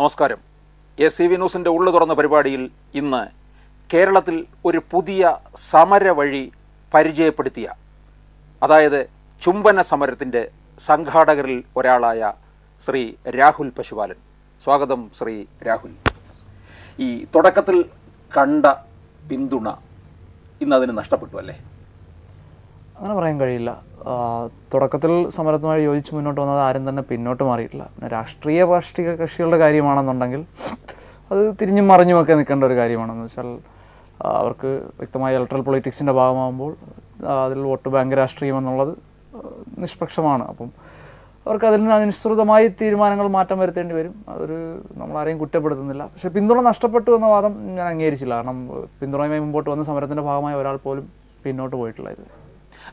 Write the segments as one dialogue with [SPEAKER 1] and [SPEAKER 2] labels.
[SPEAKER 1] നമസ്കാരം. SCV ന്യൂസിൻ്റെ ഉള്ളു തുറന്ന പരിപാടിയിൽ ഇന്ന് കേരളത്തിൽ ഒരു പുതിയ സമര വഴി പരിചയപ്പെടുത്തിയ, അതായത് ചുംബന സമരത്തിൻ്റെ സംഘാടകരിൽ ഒരാളായ ശ്രീ രാഹുൽ പശുപാലൻ. സ്വാഗതം ശ്രീ രാഹുൽ. ഈ തുടക്കത്തിൽ കണ്ട പിന്തുണ ഇന്നതിന് നഷ്ടപ്പെട്ടു അല്ലേ?
[SPEAKER 2] അങ്ങനെ പറയാൻ കഴിയില്ല. തുടക്കത്തിൽ സമരത്തുമായി യോജിച്ച് മുന്നോട്ട് വന്നത് ആരും തന്നെ പിന്നോട്ട് മാറിയിട്ടില്ല. പിന്നെ രാഷ്ട്രീയ കക്ഷികളുടെ കാര്യമാണെന്നുണ്ടെങ്കിൽ അത് തിരിഞ്ഞും മറിഞ്ഞുമൊക്കെ നിൽക്കേണ്ട ഒരു കാര്യമാണെന്ന് വെച്ചാൽ അവർക്ക് വ്യക്തമായ ഇലക്ട്രൽ പൊളിറ്റിക്സിൻ്റെ ഭാഗമാകുമ്പോൾ അതിൽ വോട്ട് ബാങ്ക് രാഷ്ട്രീയം എന്നുള്ളത് നിഷ്പക്ഷമാണ്. അപ്പം അവർക്ക് അതിൽ നിന്ന് അനുസൃതമായി തീരുമാനങ്ങൾ മാറ്റം വരുത്തേണ്ടി വരും. അതൊരു നമ്മളാരെയും കുറ്റപ്പെടുത്തുന്നില്ല. പക്ഷേ പിന്തുണ നഷ്ടപ്പെട്ടു എന്ന വാദം ഞാൻ അംഗീകരിച്ചില്ല. കാരണം പിന്തുണയുമായി മുമ്പോട്ട് വന്ന സമരത്തിൻ്റെ ഭാഗമായ ഒരാൾ പോലും പിന്നോട്ട് പോയിട്ടില്ല. ഇത്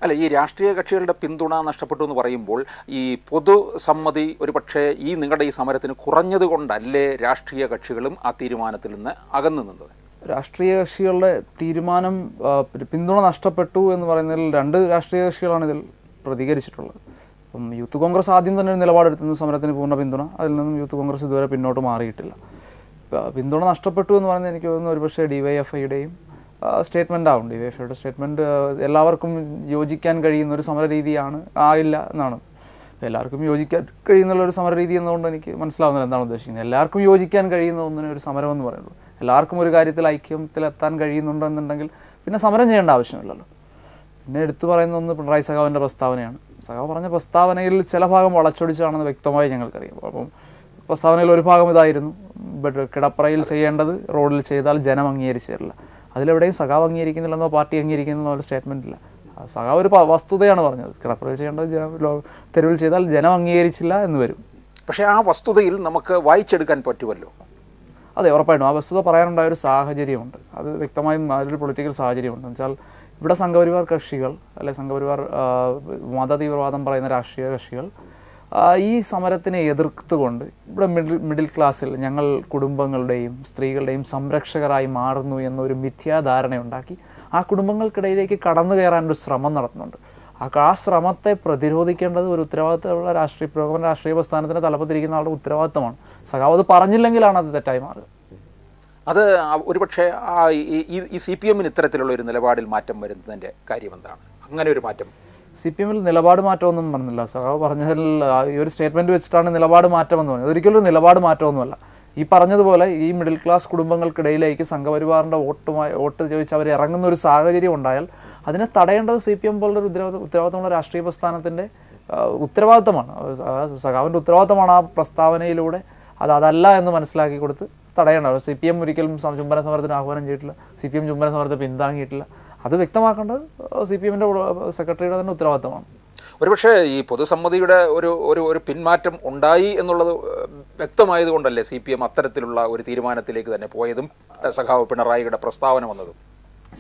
[SPEAKER 1] അല്ല, ഈ രാഷ്ട്രീയ കക്ഷികളുടെ പിന്തുണ നഷ്ടപ്പെട്ടു എന്ന് പറയുമ്പോൾ ഈ പൊതുസമ്മതി ഒരു പക്ഷേ ഈ നിങ്ങളുടെ ഈ സമരത്തിന് കുറഞ്ഞത് കൊണ്ടല്ലേ രാഷ്ട്രീയ കക്ഷികളും ആ തീരുമാനത്തിൽ നിന്ന് അകന്നു നിന്നത്?
[SPEAKER 2] രാഷ്ട്രീയ കക്ഷികളുടെ തീരുമാനം പിന്തുണ നഷ്ടപ്പെട്ടു എന്ന് പറയുന്നതിൽ രണ്ട് രാഷ്ട്രീയ കക്ഷികളാണ് ഇതിൽ പ്രതികരിച്ചിട്ടുള്ളത്. അപ്പം യൂത്ത് കോൺഗ്രസ് ആദ്യം തന്നെ ഒരു നിലപാടെടുത്തുന്നു സമരത്തിന് പൂർണ്ണ പിന്തുണ. അതിൽ നിന്നും യൂത്ത് കോൺഗ്രസ് ഇതുവരെ പിന്നോട്ട് മാറിയിട്ടില്ല. പിന്തുണ നഷ്ടപ്പെട്ടു എന്ന് പറയുന്നത് എനിക്ക് തോന്നുന്നു ഒരുപക്ഷെ DYFIയുടെയും സ്റ്റേറ്റ്മെൻ്റ് ആവും. DYFIയുടെ സ്റ്റേറ്റ്മെൻറ്റ് എല്ലാവർക്കും യോജിക്കാൻ കഴിയുന്ന ഒരു സമര രീതിയാണ് ആയില്ല എന്നാണ്. എല്ലാവർക്കും യോജിക്കാൻ കഴിയുന്നുള്ളൊരു സമര രീതി എന്നുകൊണ്ട് എനിക്ക് മനസ്സിലാവുന്നില്ല എന്താണ് ഉദ്ദേശിക്കുന്നത്. എല്ലാവർക്കും യോജിക്കാൻ കഴിയുന്ന ഒന്നിനെ ഒരു സമരം എന്ന് പറയുന്നത്, എല്ലാവർക്കും ഒരു കാര്യത്തിൽ ഐക്യത്തിലെത്താൻ കഴിയുന്നുണ്ടെന്നുണ്ടെങ്കിൽ പിന്നെ സമരം ചെയ്യേണ്ട ആവശ്യമില്ലല്ലോ. പിന്നെ എടുത്തു പറയുന്ന ഒന്ന് പിണറായി സഖാവിൻ്റെ പ്രസ്താവനയാണ്. സഖാവ് പറഞ്ഞ പ്രസ്താവനയിൽ ചില ഭാഗം വളച്ചൊടിച്ചാണെന്ന് വ്യക്തമായി ഞങ്ങൾക്കറിയാം. അപ്പം പ്രസ്താവനയിൽ ഒരു ഭാഗം ഇതായിരുന്നു, കിടപ്പറയിൽ ചെയ്യേണ്ടത് റോഡിൽ ചെയ്താൽ ജനം അംഗീകരിച്ചു തരില്ല. അതിലെവിടെയും സഖാവ് അംഗീകരിക്കുന്നില്ലെന്നോ പാർട്ടി അംഗീകരിക്കുന്നില്ലെന്നോ ഒരു സ്റ്റേറ്റ്മെൻ്റ് ഇല്ല. സഖാവ് ഒരു വസ്തുതയാണ് പറഞ്ഞത്. കിടപ്പറയിൽ ചെയ്യേണ്ടത് തെരുവിൽ ചെയ്താൽ ജനം അംഗീകരിച്ചില്ല എന്ന് വരും.
[SPEAKER 1] പക്ഷേ ആ വസ്തുതയിൽ നമുക്ക് വായിച്ചെടുക്കാൻ പറ്റുമല്ലോ.
[SPEAKER 2] അതെ, ഉറപ്പായിട്ടും ആ വസ്തുത പറയാനുണ്ടായ ഒരു സാഹചര്യമുണ്ട്. അത് വ്യക്തമായും അതിലൊരു പൊളിറ്റിക്കൽ സാഹചര്യമുണ്ട്. എന്ന് വെച്ചാൽ ഇവിടെ സംഘപരിവാർ കക്ഷികൾ അല്ലെ സംഘപരിവാർ മതതീവ്രവാദം പറയുന്ന രാഷ്ട്രീയ കക്ഷികൾ ഈ സമരത്തിനെ എതിർത്തുകൊണ്ട് ഇവിടെ മിഡിൽ ക്ലാസ്സിൽ ഞങ്ങൾ കുടുംബങ്ങളുടെയും സ്ത്രീകളുടെയും സംരക്ഷകരായി മാറുന്നു എന്നൊരു മിഥ്യാധാരണയുണ്ടാക്കി ആ കുടുംബങ്ങൾക്കിടയിലേക്ക് കടന്നു കയറാനൊരു ശ്രമം നടത്തുന്നുണ്ട്. ആ ശ്രമത്തെ പ്രതിരോധിക്കേണ്ടത് ഒരു ഉത്തരവാദിത്തമുള്ള രാഷ്ട്രീയ പ്രസ്ഥാനത്തിൻ്റെ തലപ്പത്തിരിക്കുന്ന ആളുടെ ഉത്തരവാദിത്തമാണ്. സഖാവ് അത് പറഞ്ഞില്ലെങ്കിലാണ് അത് തെറ്റായി മാറുക.
[SPEAKER 1] അത് ഒരുപക്ഷെ ഈ CPM ഇത്തരത്തിലുള്ള ഒരു നിലപാടിൽ മാറ്റം വരുന്നതിൻ്റെ കാര്യം എന്താണ്? അങ്ങനെ ഒരു മാറ്റം
[SPEAKER 2] CPM നിലപാട് മാറ്റമൊന്നും പറഞ്ഞില്ല. സഖാവ് പറഞ്ഞതിൽ ഈ ഒരു സ്റ്റേറ്റ്മെൻറ്റ് വെച്ചിട്ടാണ് നിലപാട് മാറ്റമെന്ന് പറഞ്ഞത്. ഒരിക്കലും ഒരു നിലപാട് മാറ്റമൊന്നുമല്ല. ഈ പറഞ്ഞതുപോലെ ഈ മിഡിൽ ക്ലാസ് കുടുംബങ്ങൾക്കിടയിലേക്ക് സംഘപരിവാറിൻ്റെ വോട്ട് ചോദിച്ച് അവർ ഇറങ്ങുന്ന ഒരു സാഹചര്യം ഉണ്ടായാൽ അതിനെ തടയേണ്ടത് CPM പോലുള്ള ഉത്തരവാദിത്തമുള്ള രാഷ്ട്രീയ പ്രസ്ഥാനത്തിൻ്റെ ഉത്തരവാദിത്തമാണ്. സഖാവിൻ്റെ ഉത്തരവാദിത്തമാണ് ആ പ്രസ്താവനയിലൂടെ അതല്ല എന്ന് മനസ്സിലാക്കി കൊടുത്ത് തടയേണ്ടത്. CPM ഒരിക്കലും ചുംബന സമരത്തിന് ആഹ്വാനം ചെയ്തിട്ടില്ല. CPM ചുംബന സമരത്തെ പിന്താങ്ങിയിട്ടില്ല. അത് വ്യക്തമാക്കേണ്ടത് CPMൻ്റെ സെക്രട്ടറിയുടെ തന്നെ ഉത്തരവാദിത്തമാണ്.
[SPEAKER 1] ഒരുപക്ഷെ ഈ പൊതുസമ്മതിയുടെ ഒരു പിന്മാറ്റം ഉണ്ടായി എന്നുള്ളത് വ്യക്തമായതുകൊണ്ടല്ലേ CPM അത്തരത്തിലുള്ള ഒരു തീരുമാനത്തിലേക്ക് തന്നെ പോയതും സഖാവ് പിണറായിയുടെ പ്രസ്താവന വന്നതും?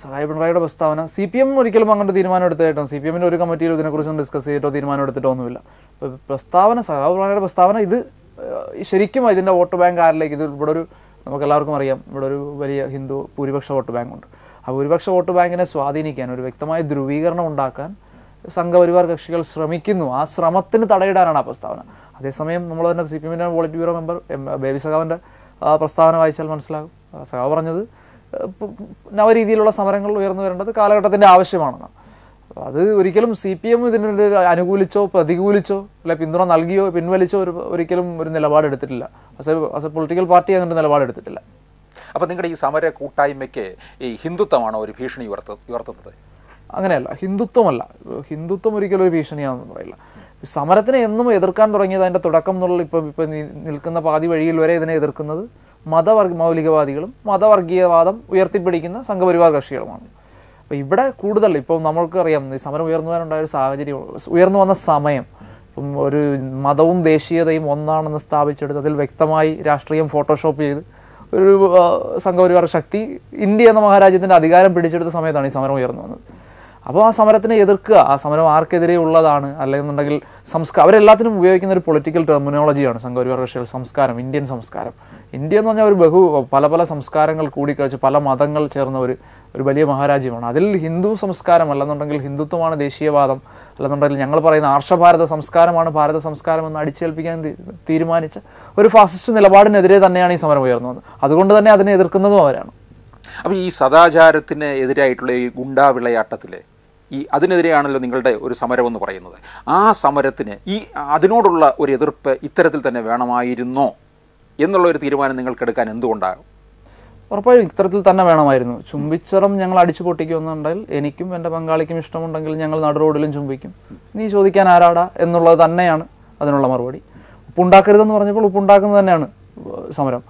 [SPEAKER 2] സഖാവ് പിണറായിയുടെ പ്രസ്താവന CPM ഒരിക്കലും അങ്ങനത്തെ തീരുമാനം എടുത്തായിട്ടോ CPMൻ്റെ ഒരു കമ്മിറ്റിയിൽ ഇതിനെക്കുറിച്ചൊന്നും ഡിസ്കസ് ചെയ്തിട്ടോ തീരുമാനം എടുത്തിട്ടോ ഒന്നുമില്ല. പ്രസ്താവന സഖാവ് പിണറായിയുടെ പ്രസ്താവന ഇത് ശരിക്കും ഇതിൻ്റെ വോട്ട് ബാങ്ക് ആരിലേക്ക്, ഇത് ഇവിടെ ഒരു നമുക്കെല്ലാവർക്കും അറിയാം ഇവിടെ ഒരു വലിയ ഹിന്ദു ഭൂരിപക്ഷ വോട്ട് ബാങ്കുണ്ട്. ആ ഭൂരിപക്ഷ വോട്ട് ബാങ്കിനെ സ്വാധീനിക്കാൻ ഒരു വ്യക്തമായ ധ്രുവീകരണം ഉണ്ടാക്കാൻ സംഘപരിവാർ കക്ഷികൾ ശ്രമിക്കുന്നു. ആ ശ്രമത്തിന് തടയിടാനാണ് ആ പ്രസ്താവന. അതേസമയം നമ്മൾ തന്നെ CPMൻ്റെ പോളിറ്റ് ബ്യൂറോ മെമ്പർ ബേബി സഖാവിൻ്റെ പ്രസ്താവന വായിച്ചാൽ മനസ്സിലാകും. സഖാവ് പറഞ്ഞത് നവരീതിയിലുള്ള സമരങ്ങൾ ഉയർന്നു വരേണ്ടത് കാലഘട്ടത്തിൻ്റെ ആവശ്യമാണെന്നാണ്. അത് ഒരിക്കലും CPM ഇതിന് അനുകൂലിച്ചോ പ്രതികൂലിച്ചോ അല്ലെ പിന്തുണ നൽകിയോ പിൻവലിച്ചോ ഒരിക്കലും ഒരു നിലപാടെടുത്തിട്ടില്ല. ആസ് എ പൊളിറ്റിക്കൽ പാർട്ടി അങ്ങനെ നിലപാടെടുത്തിട്ടില്ല.
[SPEAKER 1] അപ്പോൾ നിങ്ങളുടെ ഈ സമര കൂട്ടായ്മയ്ക്ക് ഈ ഹിന്ദുത്വമാണോ ഒരു ഭീഷണി ഉയർത്തുന്നത്?
[SPEAKER 2] അങ്ങനെയല്ല, ഹിന്ദുത്വമല്ല. ഹിന്ദുത്വം ഒരിക്കലും ഒരു ഭീഷണിയാണെന്ന് പറയില്ല. സമരത്തിനെ എന്നും എതിർക്കാൻ തുടങ്ങിയത് അതിൻ്റെ തുടക്കം എന്നുള്ള ഇപ്പം നിൽക്കുന്ന പാതി വഴിയിൽ വരെ ഇതിനെ എതിർക്കുന്നത് മൗലികവാദികളും മതവർഗീയവാദം ഉയർത്തിപ്പിടിക്കുന്ന സംഘപരിവാർ കക്ഷികളുമാണ്. അപ്പോൾ ഇവിടെ കൂടുതൽ ഇപ്പം നമ്മൾക്കറിയാം ഈ സമരം ഉയർന്നു വരാനുണ്ടായ ഒരു സാഹചര്യം, ഉയർന്നു വന്ന സമയം ഇപ്പം ഒരു മതവും ദേശീയതയും ഒന്നാണെന്ന് സ്ഥാപിച്ചെടുത്ത് അതിൽ വ്യക്തമായി രാഷ്ട്രീയം ഫോട്ടോഷോപ്പ് ചെയ്ത് ഒരു സംഘപരിവാർ ശക്തി ഇന്ത്യ എന്ന മഹാരാജ്യത്തിൻ്റെ അധികാരം പിടിച്ചെടുത്ത സമയത്താണ് ഈ സമരം ഉയർന്നു വന്നത്. അപ്പോൾ ആ സമരത്തിനെ എതിർക്കുക, ആ സമരം ആർക്കെതിരെ ഉള്ളതാണ് അല്ലെന്നുണ്ടെങ്കിൽ അവരെല്ലാത്തിനും ഉപയോഗിക്കുന്ന ഒരു പൊളിറ്റിക്കൽ ടെർമിനോളജിയാണ് സംഘപരിവാർ കക്ഷികൾ. സംസ്കാരം, ഇന്ത്യൻ സംസ്കാരം, ഇന്ത്യ എന്ന് പറഞ്ഞാൽ ഒരു പല പല സംസ്കാരങ്ങൾ കൂടിക്കഴിച്ച് പല മതങ്ങൾ ചേർന്ന ഒരു വലിയ മഹാരാജ്യമാണ്. അതിൽ ഹിന്ദു സംസ്കാരം അല്ലെന്നുണ്ടെങ്കിൽ ഹിന്ദുത്വമാണ് ദേശീയവാദം, അല്ലെന്നുണ്ടെങ്കിൽ ഞങ്ങൾ പറയുന്ന ആർഷഭാരത സംസ്കാരമാണ് ഭാരത സംസ്കാരം എന്ന് അടിച്ചേൽപ്പിക്കാൻ തീരുമാനിച്ച ഒരു ഫാസിസ്റ്റ് നിലപാടിനെതിരെ തന്നെയാണ് ഈ സമരം ഉയർന്നത്. അതുകൊണ്ട് തന്നെ അതിനെ എതിർക്കുന്നതും അവരാണ്.
[SPEAKER 1] അപ്പോൾ ഈ സദാചാരത്തിന് എതിരായിട്ടുള്ള ഈ ഗുണ്ടാ വിളയാട്ടത്തിലെ അതിനെതിരെയാണല്ലോ നിങ്ങളുടെ ഒരു സമരം എന്ന് പറയുന്നത്. ആ സമരത്തിന് അതിനോടുള്ള ഒരു എതിർപ്പ് ഇത്തരത്തിൽ തന്നെ വേണമായിരുന്നോ എന്നുള്ള ഒരു തീരുമാനം നിങ്ങൾക്കെടുക്കാൻ എന്തുകൊണ്ടാകും?
[SPEAKER 2] ഉറപ്പായും ഇത്തരത്തിൽ തന്നെ വേണമായിരുന്നു. ചുംബിച്ചറം ഞങ്ങൾ അടിച്ചു പൊട്ടിക്കുമെന്നുണ്ടെങ്കിൽ എനിക്കും എൻ്റെ പങ്കാളിക്കും ഇഷ്ടമുണ്ടെങ്കിൽ ഞങ്ങൾ നടു റോഡിലും ചുംബിക്കും. നീ ചോദിക്കാൻ ആരാടാ എന്നുള്ളത് തന്നെയാണ് അതിനുള്ള മറുപടി. ഉപ്പുണ്ടാക്കരുതെന്ന് പറഞ്ഞപ്പോൾ ഉപ്പുണ്ടാക്കുന്നത് തന്നെയാണ് സമരം.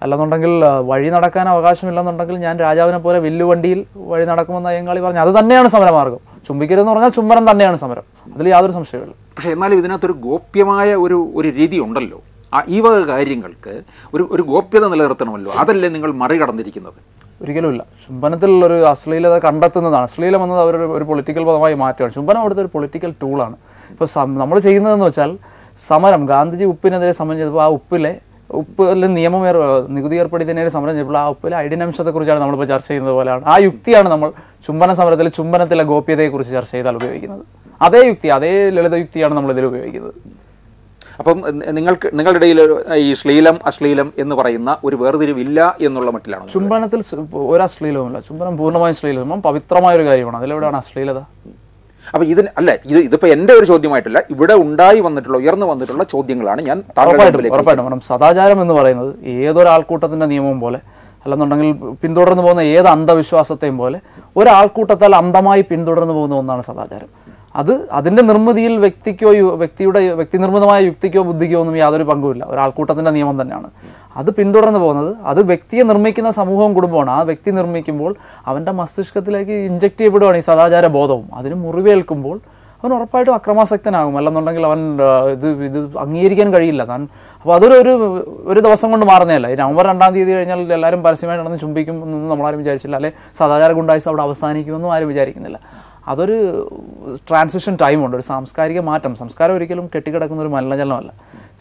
[SPEAKER 2] അല്ലെന്നുണ്ടെങ്കിൽ വഴി നടക്കാൻ അവകാശമില്ലെന്നുണ്ടെങ്കിൽ ഞാൻ രാജാവിനെ പോലെ വില്ലുവണ്ടിയിൽ വഴി നടക്കുമെന്ന് അയ്യങ്കാളി പറഞ്ഞു. അത് തന്നെയാണ് സമരമാർഗം. ചുംബിക്കരുതെന്ന് പറഞ്ഞാൽ ചുംബനം തന്നെയാണ് സമരം, അതിൽ യാതൊരു സംശയമില്ല.
[SPEAKER 1] പക്ഷേ എന്നാലും ഇതിനകത്തൊരു ഗോപ്യമായ ഒരു രീതി ഉണ്ടല്ലോ. ഈ വക കാര്യങ്ങൾക്ക് ഒരു ഗോപ്യത നിലനിർത്തണമല്ലോ. അതല്ലേ നിങ്ങൾ മറികടന്നിരിക്കുന്നത്?
[SPEAKER 2] ഒരിക്കലുമില്ല. ചുംബനത്തിൽ ഒരു അശ്ലീലത കണ്ടെത്തുന്നതാണ്. അശ്ലീലം എന്നത് ഒരു പൊളിറ്റിക്കൽ പദമായി മാറ്റുകയാണ്. ചുംബനം അവിടുത്തെ ഒരു പൊളിറ്റിക്കൽ ടൂളാണ്. ഇപ്പോൾ നമ്മൾ ചെയ്യുന്നതെന്ന് വെച്ചാൽ സമരം, ഗാന്ധിജി ഉപ്പിനെതിരെ സമരം ചെയ്തപ്പോൾ ആ ഉപ്പിൽ നികുതി ഏർപ്പെടുത്തിയതിനെതിരെ സമരം ചെയ്തപ്പോൾ ആ ഉപ്പിലെ അടിനംശത്തെക്കുറിച്ചാണ് നമ്മളിപ്പോൾ ചർച്ച ചെയ്യുന്നത് പോലെയാണ്. ആ യുക്തിയാണ് നമ്മൾ ചുംബന സമരത്തിൽ ചുംബനത്തിലെ ഗോപ്യതയെക്കുറിച്ച് ചർച്ച ചെയ്താൽ ഉപയോഗിക്കുന്നത്. അതേ യുക്തി, അതേ ലളിത യുക്തിയാണ് നമ്മൾ ഇതിൽ ഉപയോഗിക്കുന്നത്.
[SPEAKER 1] അപ്പം നിങ്ങളുടെ ഇടയിൽ ഈ ശ്ലീലം അശ്ലീലം എന്ന് പറയുന്ന ഒരു വേർതിരിവില്ല എന്നുള്ള മട്ടിലാണ്?
[SPEAKER 2] ചുംബനത്തിൽ ഒരു അശ്ലീലവുമില്ല. ചുംബനം പൂർണ്ണമായും ശ്ലീലം പവിത്രമായ ഒരു കാര്യമാണ്. അതിലെവിടെയാണ് അശ്ലീലത?
[SPEAKER 1] അപ്പം ഇതിപ്പോൾ എൻ്റെ ഒരു ചോദ്യമായിട്ടില്ല, ഇവിടെ ഉയർന്നു വന്നിട്ടുള്ള ചോദ്യങ്ങളാണ് ഞാൻ
[SPEAKER 2] ഉറപ്പായിട്ടും. സദാചാരം എന്ന് പറയുന്നത് ഏതൊരാൾക്കൂട്ടത്തിൻ്റെ നിയമവും പോലെ, അല്ലെന്നുണ്ടെങ്കിൽ പിന്തുടർന്നു പോകുന്ന ഏത് അന്ധവിശ്വാസത്തെയും പോലെ ഒരാൾക്കൂട്ടത്താൽ അന്ധമായി പിന്തുടർന്നു പോകുന്ന ഒന്നാണ് സദാചാരം. അതിൻ്റെ നിർമ്മിതിയിൽ വ്യക്തി നിർമ്മിതമായ യുക്തിക്കോ ബുദ്ധിക്കോ ഒന്നും യാതൊരു പങ്കുമില്ല. ഒരാൾക്കൂട്ടത്തിൻ്റെ നിയമം തന്നെയാണ് അത് പിന്തുടർന്നു പോകുന്നത്. അത് വ്യക്തിയെ നിർമ്മിക്കുന്ന സമൂഹവും കുടുംബമാണ്. ആ വ്യക്തി നിർമ്മിക്കുമ്പോൾ അവൻ്റെ മസ്തിഷ്കത്തിലേക്ക് ഇഞ്ചക്ട് ചെയ്യപ്പെടുകയാണ് ഈ സദാചാര ബോധവും. അതിന് മുറിവേൽക്കുമ്പോൾ അവൻ ഉറപ്പായിട്ടും അക്രമാസക്തനാകും. അല്ലെന്നുണ്ടെങ്കിൽ അവൻ ഇത് അംഗീകരിക്കാൻ കഴിയില്ല. അപ്പോൾ ഒരു ദിവസം കൊണ്ട് മാറുന്നതല്ല. ഈ നവംബർ 2-ാം തീയതി കഴിഞ്ഞാൽ എല്ലാവരും പരസ്യമായിട്ട് നടന്ന് ചുംബിക്കും എന്നൊന്നും നമ്മളാരും വിചാരിച്ചില്ല. അല്ലെ സംസ്കാര ഗുണ്ടായിസം അവിടെ അവസാനിക്കുമെന്നും ആരും വിചാരിക്കുന്നില്ല. അതൊരു ട്രാൻസിഷൻ ടൈമുണ്ട്, ഒരു സാംസ്കാരിക മാറ്റം. സംസ്കാരം ഒരിക്കലും കെട്ടിക്കിടക്കുന്ന ഒരു മലിനജലമല്ല.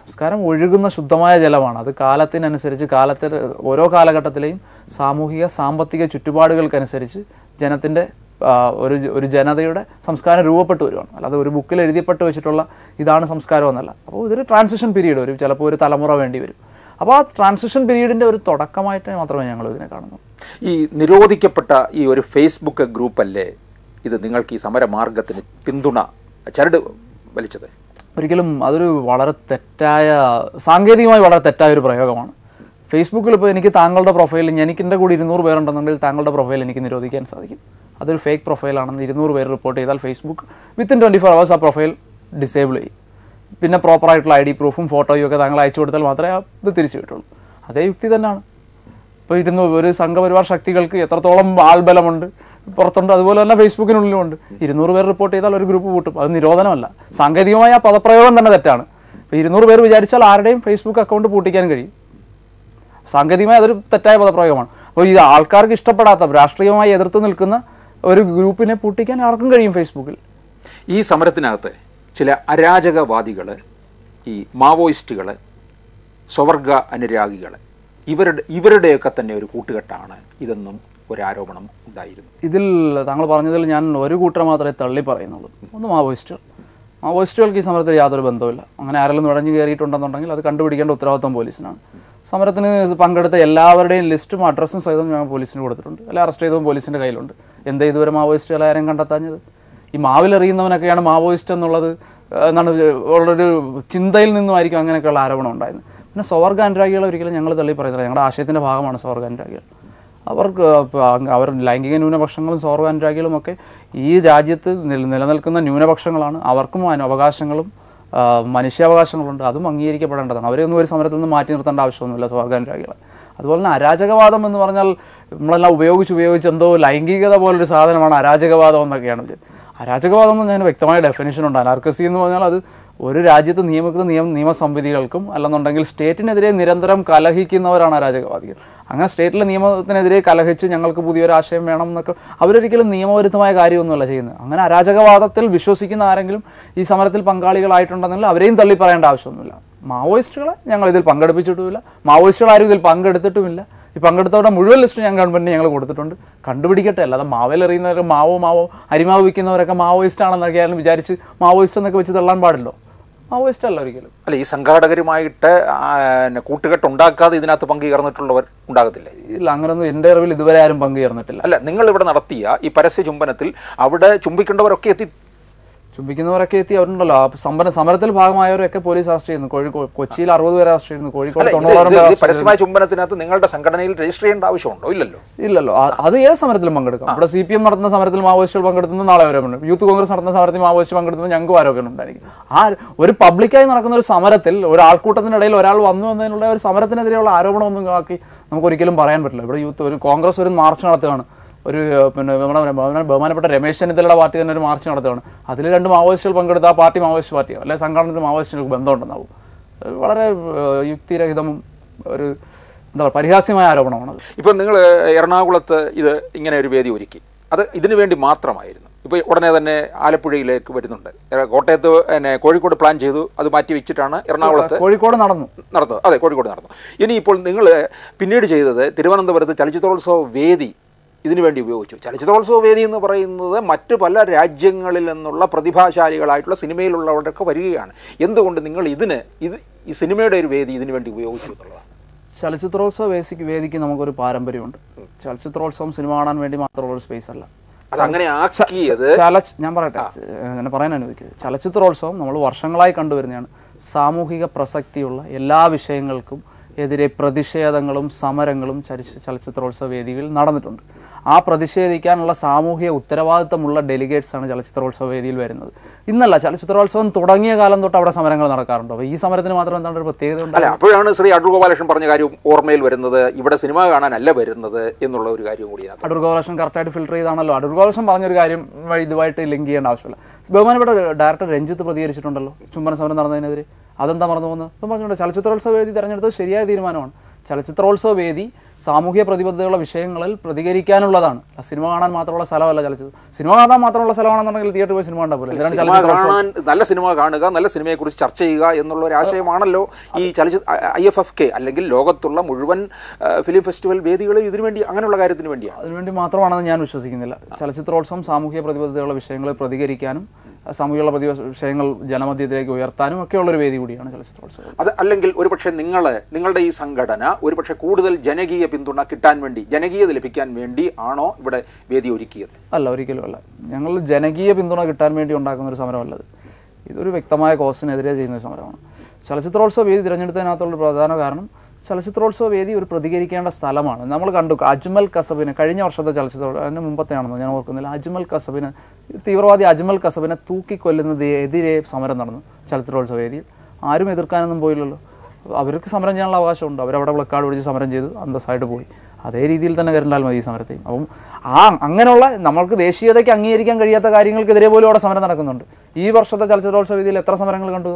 [SPEAKER 2] സംസ്കാരം ഒഴുകുന്ന ശുദ്ധമായ ജലമാണ്. അത് കാലത്തിനനുസരിച്ച് ഓരോ കാലഘട്ടത്തിലെയും സാമൂഹിക സാമ്പത്തിക ചുറ്റുപാടുകൾക്കനുസരിച്ച് ജനത്തിൻ്റെ ഒരു ജനതയുടെ സംസ്കാരം രൂപപ്പെട്ടു വരുവാണ്. അല്ലാതെ ഒരു ബുക്കിൽ എഴുതിപ്പെട്ട് വെച്ചിട്ടുള്ള ഇതാണ് സംസ്കാരം എന്നല്ല. അപ്പോൾ ഇതൊരു ട്രാൻസിഷൻ പീരീഡ് ചിലപ്പോൾ ഒരു തലമുറ വേണ്ടി വരും. അപ്പോൾ ആ ട്രാൻസിഷൻ പീരീഡിൻ്റെ ഒരു തുടക്കമായിട്ട് മാത്രമേ ഞങ്ങൾ ഇതിനെ കാണുന്നു.
[SPEAKER 1] ഈ നിരോധിക്കപ്പെട്ട ഈ ഒരു ഫേസ്ബുക്ക് ഗ്രൂപ്പല്ലേ ഇത് നിങ്ങൾക്ക് ഈ സമരമാർഗത്തിന് പിന്തുണ ചരട് വലിച്ചത്?
[SPEAKER 2] ഒരിക്കലും അതൊരു വളരെ സാങ്കേതികമായി വളരെ തെറ്റായ ഒരു പ്രയോഗമാണ്. ഫേസ്ബുക്കിൽ ഇപ്പോൾ എനിക്ക് താങ്കളുടെ പ്രൊഫൈലിൽ എൻ്റെ കൂടി 200 പേരുണ്ടെന്നുണ്ടെങ്കിൽ താങ്കളുടെ പ്രൊഫൈൽ എനിക്ക് നിരോധിക്കാൻ സാധിക്കും. അതൊരു ഫേക്ക് പ്രൊഫൈലാണെന്ന് 200 പേര് റിപ്പോർട്ട് ചെയ്താൽ ഫേസ്ബുക്ക് വിത്തിൻ 24 hours ആ പ്രൊഫൈൽ ഡിസേബിൾ ചെയ്യും. പിന്നെ പ്രോപ്പറായിട്ടുള്ള ID പ്രൂഫും ഫോട്ടോയും ഒക്കെ താങ്കൾ അയച്ചു കൊടുത്താൽ മാത്രമേ ഇത് തിരിച്ചു കിട്ടുള്ളൂ. അതേ യുക്തി തന്നെയാണ്. ഇപ്പോൾ ഒരു സംഘപരിവാർ ശക്തികൾക്ക് എത്രത്തോളം ആൾബലമുണ്ട് പുറത്തുണ്ട്, അതുപോലെ തന്നെ ഫേസ്ബുക്കിനുള്ളിലുമുണ്ട്. 200 പേർ റിപ്പോർട്ട് ചെയ്താൽ ഒരു ഗ്രൂപ്പ് പൂട്ടും. അത് നിരോധനമല്ല. സാങ്കേതികമായ ആ പദപ്രയോഗം തന്നെ തെറ്റാണ്. ഇപ്പോൾ 200 പേർ വിചാരിച്ചാൽ ആരുടെയും ഫേസ്ബുക്ക് അക്കൗണ്ട് പൂട്ടിക്കാൻ കഴിയും. സാങ്കേതികമായി അതൊരു തെറ്റായ പദപ്രയോഗമാണ്. അപ്പോൾ ഇത് ആൾക്കാർക്ക് ഇഷ്ടപ്പെടാത്ത, രാഷ്ട്രീയമായി എതിർത്ത് നിൽക്കുന്ന ഒരു ഗ്രൂപ്പിനെ പൂട്ടിക്കാൻ ആർക്കും കഴിയും ഫേസ്ബുക്കിൽ.
[SPEAKER 1] ഈ സമരത്തിനകത്ത് ചില അരാജകവാദികൾ, ഈ മാവോയിസ്റ്റുകൾ, സ്വവർഗ അനുരാഗികൾ, ഇവരുടെയൊക്കെ തന്നെ ഒരു കൂട്ടുകെട്ടാണ് ഇതെന്നും ഒരാരോപണം ഉണ്ടായിരുന്നു.
[SPEAKER 2] ഇതിൽ താങ്കൾ പറഞ്ഞതിൽ ഞാൻ ഒരു കൂട്ടർ മാത്രമേ തള്ളി പറയുന്നുള്ളൂ. ഒന്ന് മാവോയിസ്റ്റുകൾക്ക് ഈ സമരത്തിൽ യാതൊരു ബന്ധവുമില്ല. അങ്ങനെ ആരെങ്കിലും നുഴഞ്ഞു കയറിയിട്ടുണ്ടെന്നുണ്ടെങ്കിൽ അത് കണ്ടുപിടിക്കേണ്ട ഉത്തരവാദിത്വം പോലീസിനാണ്. സമരത്തിന് പങ്കെടുത്ത എല്ലാവരുടെയും ലിസ്റ്റും അഡ്രസ്സും സഹിതം ഞാൻ പോലീസിന് കൊടുത്തിട്ടുണ്ട്. അല്ലെ അറസ്റ്റ് ചെയ്തതും പോലീസിൻ്റെ കയ്യിലുണ്ട്. എന്താ ഇതുവരെ മാവോയിസ്റ്റുകളെ ആരും കണ്ടെത്താഞ്ഞത്? ഈ മാവിലെറിയുന്നവനൊക്കെയാണ് മാവോയിസ്റ്റ് എന്നുള്ളത് ഉള്ളൊരു ചിന്തയിൽ നിന്നുമായിരിക്കും അങ്ങനെയൊക്കെയുള്ള ആരോപണം ഉണ്ടായത്. പിന്നെ സ്വവർഗ അനുരാഗികളെ ഒരിക്കലും ഞങ്ങൾ തള്ളി പറയുന്നില്ല. ഞങ്ങളുടെ ആശയത്തിൻ്റെ ഭാഗമാണ് സ്വവർഗ അനുരാഗികൾ. അവർ ലൈംഗിക ന്യൂനപക്ഷങ്ങളും സ്വവർഗ അനുരാഗികളും ഒക്കെ ഈ രാജ്യത്ത് നിലനിൽക്കുന്ന ന്യൂനപക്ഷങ്ങളാണ്. അവർക്കും അവകാശങ്ങളും മനുഷ്യാവകാശങ്ങളുണ്ട്. അതും അംഗീകരിക്കപ്പെടേണ്ടതാണ്. അവരെയൊന്നും ഒരു സമരത്തിൽ നിന്ന് മാറ്റി നിർത്തേണ്ട ആവശ്യമൊന്നുമില്ല സ്വവർഗ അനുരാഗികളെ. അതുപോലെ തന്നെ അരാജകവാദം എന്ന് പറഞ്ഞാൽ നമ്മളെല്ലാം ഉപയോഗിച്ച് എന്തോ ലൈംഗികത പോലൊരു സാധനമാണ് അരാജകവാദം എന്നൊക്കെയാണ്. അരാജകവാദം എന്ന് ഞാൻ വ്യക്തമായ ഡെഫിനിഷൻ ഉണ്ട്. അനാർക്കസി എന്ന് പറഞ്ഞാൽ അത് ഒരു രാജ്യത്ത് നിയമിക്കുന്ന നിയമസംവിധികൾക്കും അല്ലെന്നുണ്ടെങ്കിൽ സ്റ്റേറ്റിനെതിരെ നിരന്തരം കലഹിക്കുന്നവരാണ് അരാജകവാദികൾ. അങ്ങനെ സ്റ്റേറ്റിലെ നിയമത്തിനെതിരെ കലഹിച്ച് ഞങ്ങൾക്ക് പുതിയൊരു ആശയം വേണം എന്നൊക്കെ അവരൊരിക്കലും നിയമവിരുദ്ധമായ കാര്യമൊന്നുമല്ല ചെയ്യുന്നത്. അങ്ങനെ അരാജകവാദത്തിൽ വിശ്വസിക്കുന്ന ആരെങ്കിലും ഈ സമരത്തിൽ പങ്കാളികളായിട്ടുണ്ടെങ്കിൽ അവരെയും തള്ളി പറയേണ്ട ആവശ്യമൊന്നുമില്ല. മാവോയിസ്റ്റുകളെ ഞങ്ങൾ ഇതിൽ പങ്കെടുപ്പിച്ചിട്ടുമില്ല, മാവോയിസ്റ്റുകൾ ആരും ഇതിൽ പങ്കെടുത്തിട്ടുമില്ല. ഈ പങ്കെടുത്തവരുടെ മുഴുവൻ ലിസ്റ്റ് ഞാൻ ഗവൺമെൻറ്റിന് ഞങ്ങൾ കൊടുത്തിട്ടുണ്ട്. കണ്ടുപിടിക്കട്ടെ, അല്ലാതെ മാവേൽ എറിയുന്നവരൊക്കെ മാവോ അരിമാവ് വിൽക്കുന്നവരൊക്കെ മാവോയിസ്റ്റ് ആണെന്നൊക്കെ ആയാലും വിചാരിച്ച് മാവോയിസ്റ്റ് എന്നൊക്കെ വെച്ച് തള്ളാൻ പാടില്ലോ. മാവോയിസ്റ്റ് അല്ല ഒരിക്കലും.
[SPEAKER 1] അല്ല, ഈ സംഘാടകരുമായിട്ട് കൂട്ടുകെട്ടുണ്ടാക്കാതെ ഇതിനകത്ത് പങ്കുചേർന്നിട്ടുള്ളവർ ഉണ്ടാകത്തില്ലേ?
[SPEAKER 2] ഇല്ല, അങ്ങനൊന്നും എൻ്റെ അറിവിൽ ഇതുവരെ ആരും പങ്കുചേർന്നിട്ടില്ല.
[SPEAKER 1] അല്ല, നിങ്ങൾ ഇവിടെ നടത്തിയ ഈ പരസ്യ ചുംബനത്തിൽ അവിടെ ചുംബിക്കേണ്ടവരൊക്കെ എത്തി,
[SPEAKER 2] ചുംബിക്കുന്നവരൊക്കെ എത്തി. അവരുണ്ടല്ലോ സമരത്തിൽ ഭാഗമായവരൊക്കെ പോലീസ് അറസ്റ്റ് ചെയ്യുന്നു. കൊച്ചിയിൽ 60 പേരെ അറസ്റ്റ് ചെയ്യുന്നു, കോഴിക്കോട് 90
[SPEAKER 1] പരസ്യമായ ചുംബനത്തിനകത്ത് നിങ്ങളുടെ സംഘടനയിൽ രജിസ്റ്റർ ചെയ്യേണ്ട ആവശ്യമുണ്ടോ? ഇല്ലല്ലോ.
[SPEAKER 2] അത് ഏത് സമരത്തിലും പങ്കെടുക്കാം. ഇവിടെ CPM നടത്തുന്ന സമരത്തിൽ മാവോയിസ്റ്റുകൾ പങ്കെടുത്തുന്ന നാളെ ആരോപണം, യൂത്ത് കോൺഗ്രസ് നടത്തുന്ന സമരത്തിൽ മാവോയിസ്റ്റ് പങ്കെടുത്തുന്ന ഞങ്ങൾക്ക് ആരോപണം ഉണ്ടായിരിക്കും. ഒരു പബ്ലിക്കായി നടക്കുന്ന ഒരു സമരത്തിൽ ഒരാൾക്കൂട്ടത്തിനിടയിൽ ഒരാൾ വന്നു എന്നതിനുള്ള ഒരു സമരത്തിനെതിരെയുള്ള ആരോപണമൊന്നും ആക്കി നമുക്കൊരിക്കലും പറയാൻ പറ്റില്ല. ഇവിടെ ഒരു കോൺഗ്രസ് ഒരു മാർച്ച് നടത്തുകയാണ്, നമ്മുടെ ബഹുമാനപ്പെട്ട രമേശ് ചെന്നിത്തലയുടെ പാർട്ടി തന്നെ ഒരു മാർച്ച് നടത്തുകയാണ്. അതിൽ 2 മാവോയിസ്റ്റുകൾ പങ്കെടുത്ത ആ പാർട്ടി മാവോയിസ്റ്റ് പാർട്ടിയോ അല്ലെങ്കിൽ സംഘടനത്തിൽ മാവോയിസ്റ്റുകൾക്ക് ബന്ധമുണ്ടെന്നാവും. വളരെ യുക്തിരഹിതവും ഒരു എന്താ പറയുക പരിഹാസ്യമായ ആരോപണമാണ്.
[SPEAKER 1] ഇപ്പം നിങ്ങൾ എറണാകുളത്ത് ഇത് ഇങ്ങനെ ഒരു വേദി ഒരുക്കി, അത് ഇതിനു വേണ്ടി മാത്രമായിരുന്നു. ഇപ്പോൾ ഉടനെ തന്നെ ആലപ്പുഴയിലേക്ക് വരുന്നുണ്ട്. കോട്ടയത്ത് കോഴിക്കോട് പ്ലാൻ ചെയ്തു, അത് മാറ്റി വെച്ചിട്ടാണ് എറണാകുളത്ത്
[SPEAKER 2] കോഴിക്കോട് നടന്നത്.
[SPEAKER 1] അതെ, കോഴിക്കോട് നടന്നു. ഇനിയിപ്പോൾ നിങ്ങൾ പിന്നീട് ചെയ്തത് തിരുവനന്തപുരത്ത് ചലച്ചിത്രോത്സവ വേദി ഇതിനു വേണ്ടി ഉപയോഗിച്ചു. ചലച്ചിത്രോത്സവ വേദി എന്ന് പറയുന്നത് മറ്റു പല രാജ്യങ്ങളിൽ നിന്നുള്ള പ്രതിഭാശാലികളായിട്ടുള്ള സിനിമയിലുള്ളവരൊക്കെ വരികയാണ്. എന്തുകൊണ്ട് നിങ്ങൾ ഈ സിനിമയുടെ ഒരു വേദി ഇതിനു വേണ്ടി ഉപയോഗിച്ചു എന്നുള്ളതാണ്?
[SPEAKER 2] ചലച്ചിത്രോത്സവ വേദിക്ക് നമുക്കൊരു പാരമ്പര്യമുണ്ട്. ചലച്ചിത്രോത്സവം സിനിമ കാണാൻ വേണ്ടി മാത്രമുള്ള ഒരു സ്പേസ് അല്ല.
[SPEAKER 1] അതങ്ങനെ ആക്കിയത്
[SPEAKER 2] ഞാൻ പറയട്ടെ, അങ്ങനെ പറയാൻ അനുവദിക്കുക. ചലച്ചിത്രോത്സവം നമ്മൾ വർഷങ്ങളായി കണ്ടുവരുന്നതാണ്. സാമൂഹിക പ്രസക്തിയുള്ള എല്ലാ വിഷയങ്ങൾക്കും എതിരെ പ്രതിഷേധങ്ങളും സമരങ്ങളും ചലച്ചിത്രോത്സവ വേദികളിൽ നടന്നിട്ടുണ്ട്. ആ പ്രതിഷേധിക്കാനുള്ള സാമൂഹിക ഉത്തരവാദിത്തമുള്ള ഡെലിഗേറ്റ്സാണ് ചലച്ചിത്രോത്സവ വേദിയിൽ വരുന്നത്. ഇന്നല്ല, ചലച്ചിത്രോത്സവം തുടങ്ങിയ കാലം തൊട്ട് അവിടെ സമരങ്ങൾ നടക്കാറുണ്ടോ? ഈ സമരത്തിന് മാത്രം എന്താണ് ഒരു പ്രത്യേകത?
[SPEAKER 1] അല്ല, അപ്പോഴാണ് ശ്രീ അടൂർ ഗോപാലകൃഷ്ണൻ പറഞ്ഞ കാര്യം ഓർമ്മയിൽ വരുന്നത്. ഇവിടെ സിനിമ കാണാനല്ല വരുന്നത് എന്നുള്ള ഒരു കാര്യം കൂടിയാണ്.
[SPEAKER 2] അടൂർ ഗോപാലകൃഷ്ണൻ കറക്റ്റായിട്ട് ഫിൽട്ടർ ചെയ്താണല്ലോ. അടൂർ ഗോപാലകൃഷ്ണൻ പറഞ്ഞൊരു കാര്യം ഇതുമായിട്ട് ലിങ്ക് ചെയ്യേണ്ട ആവശ്യമില്ല. ബഹുമാനപ്പെട്ട ഡയറക്ടർ രഞ്ജിത്ത് പ്രതികരിച്ചിട്ടുണ്ടല്ലോ ചുംബന സമരം നടന്നതിനെതിരെ. അതെന്താ മറന്നു പോകുന്നത്? ഇപ്പം പറഞ്ഞുകൊണ്ട് ചലച്ചിത്രോത്സവ വേദി തിരഞ്ഞെടുത്തത് ശരിയായ തീരുമാനമാണ്. ചലച്ചിത്രോത്സവ വേദി സാമൂഹ്യ പ്രതിബദ്ധതയുള്ള വിഷയങ്ങളിൽ പ്രതികരിക്കാനുള്ളതാണ്. സിനിമ കാണാൻ മാത്രമുള്ള സ്ഥലമല്ല ചലച്ചിത്രം. സിനിമ കാണാൻ മാത്രമുള്ള സ്ഥലമാണെന്നുണ്ടെങ്കിൽ തിയേറ്ററിൽ പോയി സിനിമ ഉണ്ടാവില്ല.
[SPEAKER 1] നല്ല സിനിമ കാണുക, നല്ല സിനിമയെക്കുറിച്ച് ചർച്ച ചെയ്യുക എന്നുള്ള ഒരു ആശയമാണല്ലോ ഈ IFFK അല്ലെങ്കിൽ ലോകത്തുള്ള മുഴുവൻ ഫിലിം ഫെസ്റ്റിവൽ വേദികളും ഇതിനുവേണ്ടി അങ്ങനെയുള്ള കാര്യത്തിന് വേണ്ടിയാണ്.
[SPEAKER 2] അതിനുവേണ്ടി മാത്രമാണെന്ന് ഞാൻ വിശ്വസിക്കുന്നില്ല. ചലച്ചിത്രോത്സവം സാമൂഹ്യ പ്രതിബദ്ധതയുള്ള വിഷയങ്ങളിൽ പ്രതികരിക്കാനും സാമൂഹിക വിഷയങ്ങൾ ജനമധ്യത്തിലേക്ക് ഉയർത്താനും ഒക്കെയുള്ളൊരു വേദി കൂടിയാണ് ചലച്ചിത്രോത്സവം.
[SPEAKER 1] അത് അല്ലെങ്കിൽ ഒരുപക്ഷെ നിങ്ങളുടെ ഈ സംഘടന ഒരുപക്ഷെ കൂടുതൽ ജനകീയ പിന്തുണ കിട്ടാൻ വേണ്ടി, ജനകീയത ലഭിക്കാൻ വേണ്ടി ആണോ ഇവിടെ വേദി ഒരുക്കിയത്?
[SPEAKER 2] അല്ല, ഒരിക്കലും അല്ല. ഞങ്ങൾ ജനകീയ പിന്തുണ കിട്ടാൻ വേണ്ടി ഉണ്ടാക്കുന്ന ഒരു സമരമല്ലത്. ഇതൊരു വ്യക്തമായ കോസിനെതിരെ ചെയ്യുന്ന ഒരു സമരമാണ്. ചലച്ചിത്രോത്സവ വേദി തിരഞ്ഞെടുത്തതിനകത്തുള്ള പ്രധാന കാരണം ചലച്ചിത്രോത്സവ വേദി ഒരു പ്രതികരിക്കേണ്ട സ്ഥലമാണ്. നമ്മൾ കണ്ടു അജ്മൽ കസബിനെ, കഴിഞ്ഞ വർഷത്തെ അതിന് മുമ്പത്തെയാണെന്നോ ഞാൻ ഓർക്കുന്നില്ല, തീവ്രവാദി അജ്മൽ കസബിനെ തൂക്കിക്കൊല്ലുന്നതിനെതിരെ സമരം നടന്നു ചലച്ചിത്രോത്സവ വേദിയിൽ. ആരും എതിർക്കാനൊന്നും പോയില്ലല്ലോ. അവർക്ക് സമരം ചെയ്യാനുള്ള അവകാശമുണ്ട്. അവരവിടെ പ്ലക്കാർഡ് പിടിച്ച് സമരം ചെയ്തു, അന്തസ്സായിട്ട് പോയി. അതേ രീതിയിൽ തന്നെ കരുണ്ടാൽ മതി ഈ സമരത്തെയും. അപ്പം അങ്ങനെയുള്ള നമ്മൾക്ക് ദേശീയതയ്ക്ക് അംഗീകരിക്കാൻ കഴിയാത്ത കാര്യങ്ങൾക്കെതിരെ പോലും അവിടെ സമരം നടക്കുന്നുണ്ട്. ഈ വർഷത്തെ ചലച്ചിത്രോത്സവ വേദിയിൽ എത്ര സമരങ്ങൾ കണ്ടു?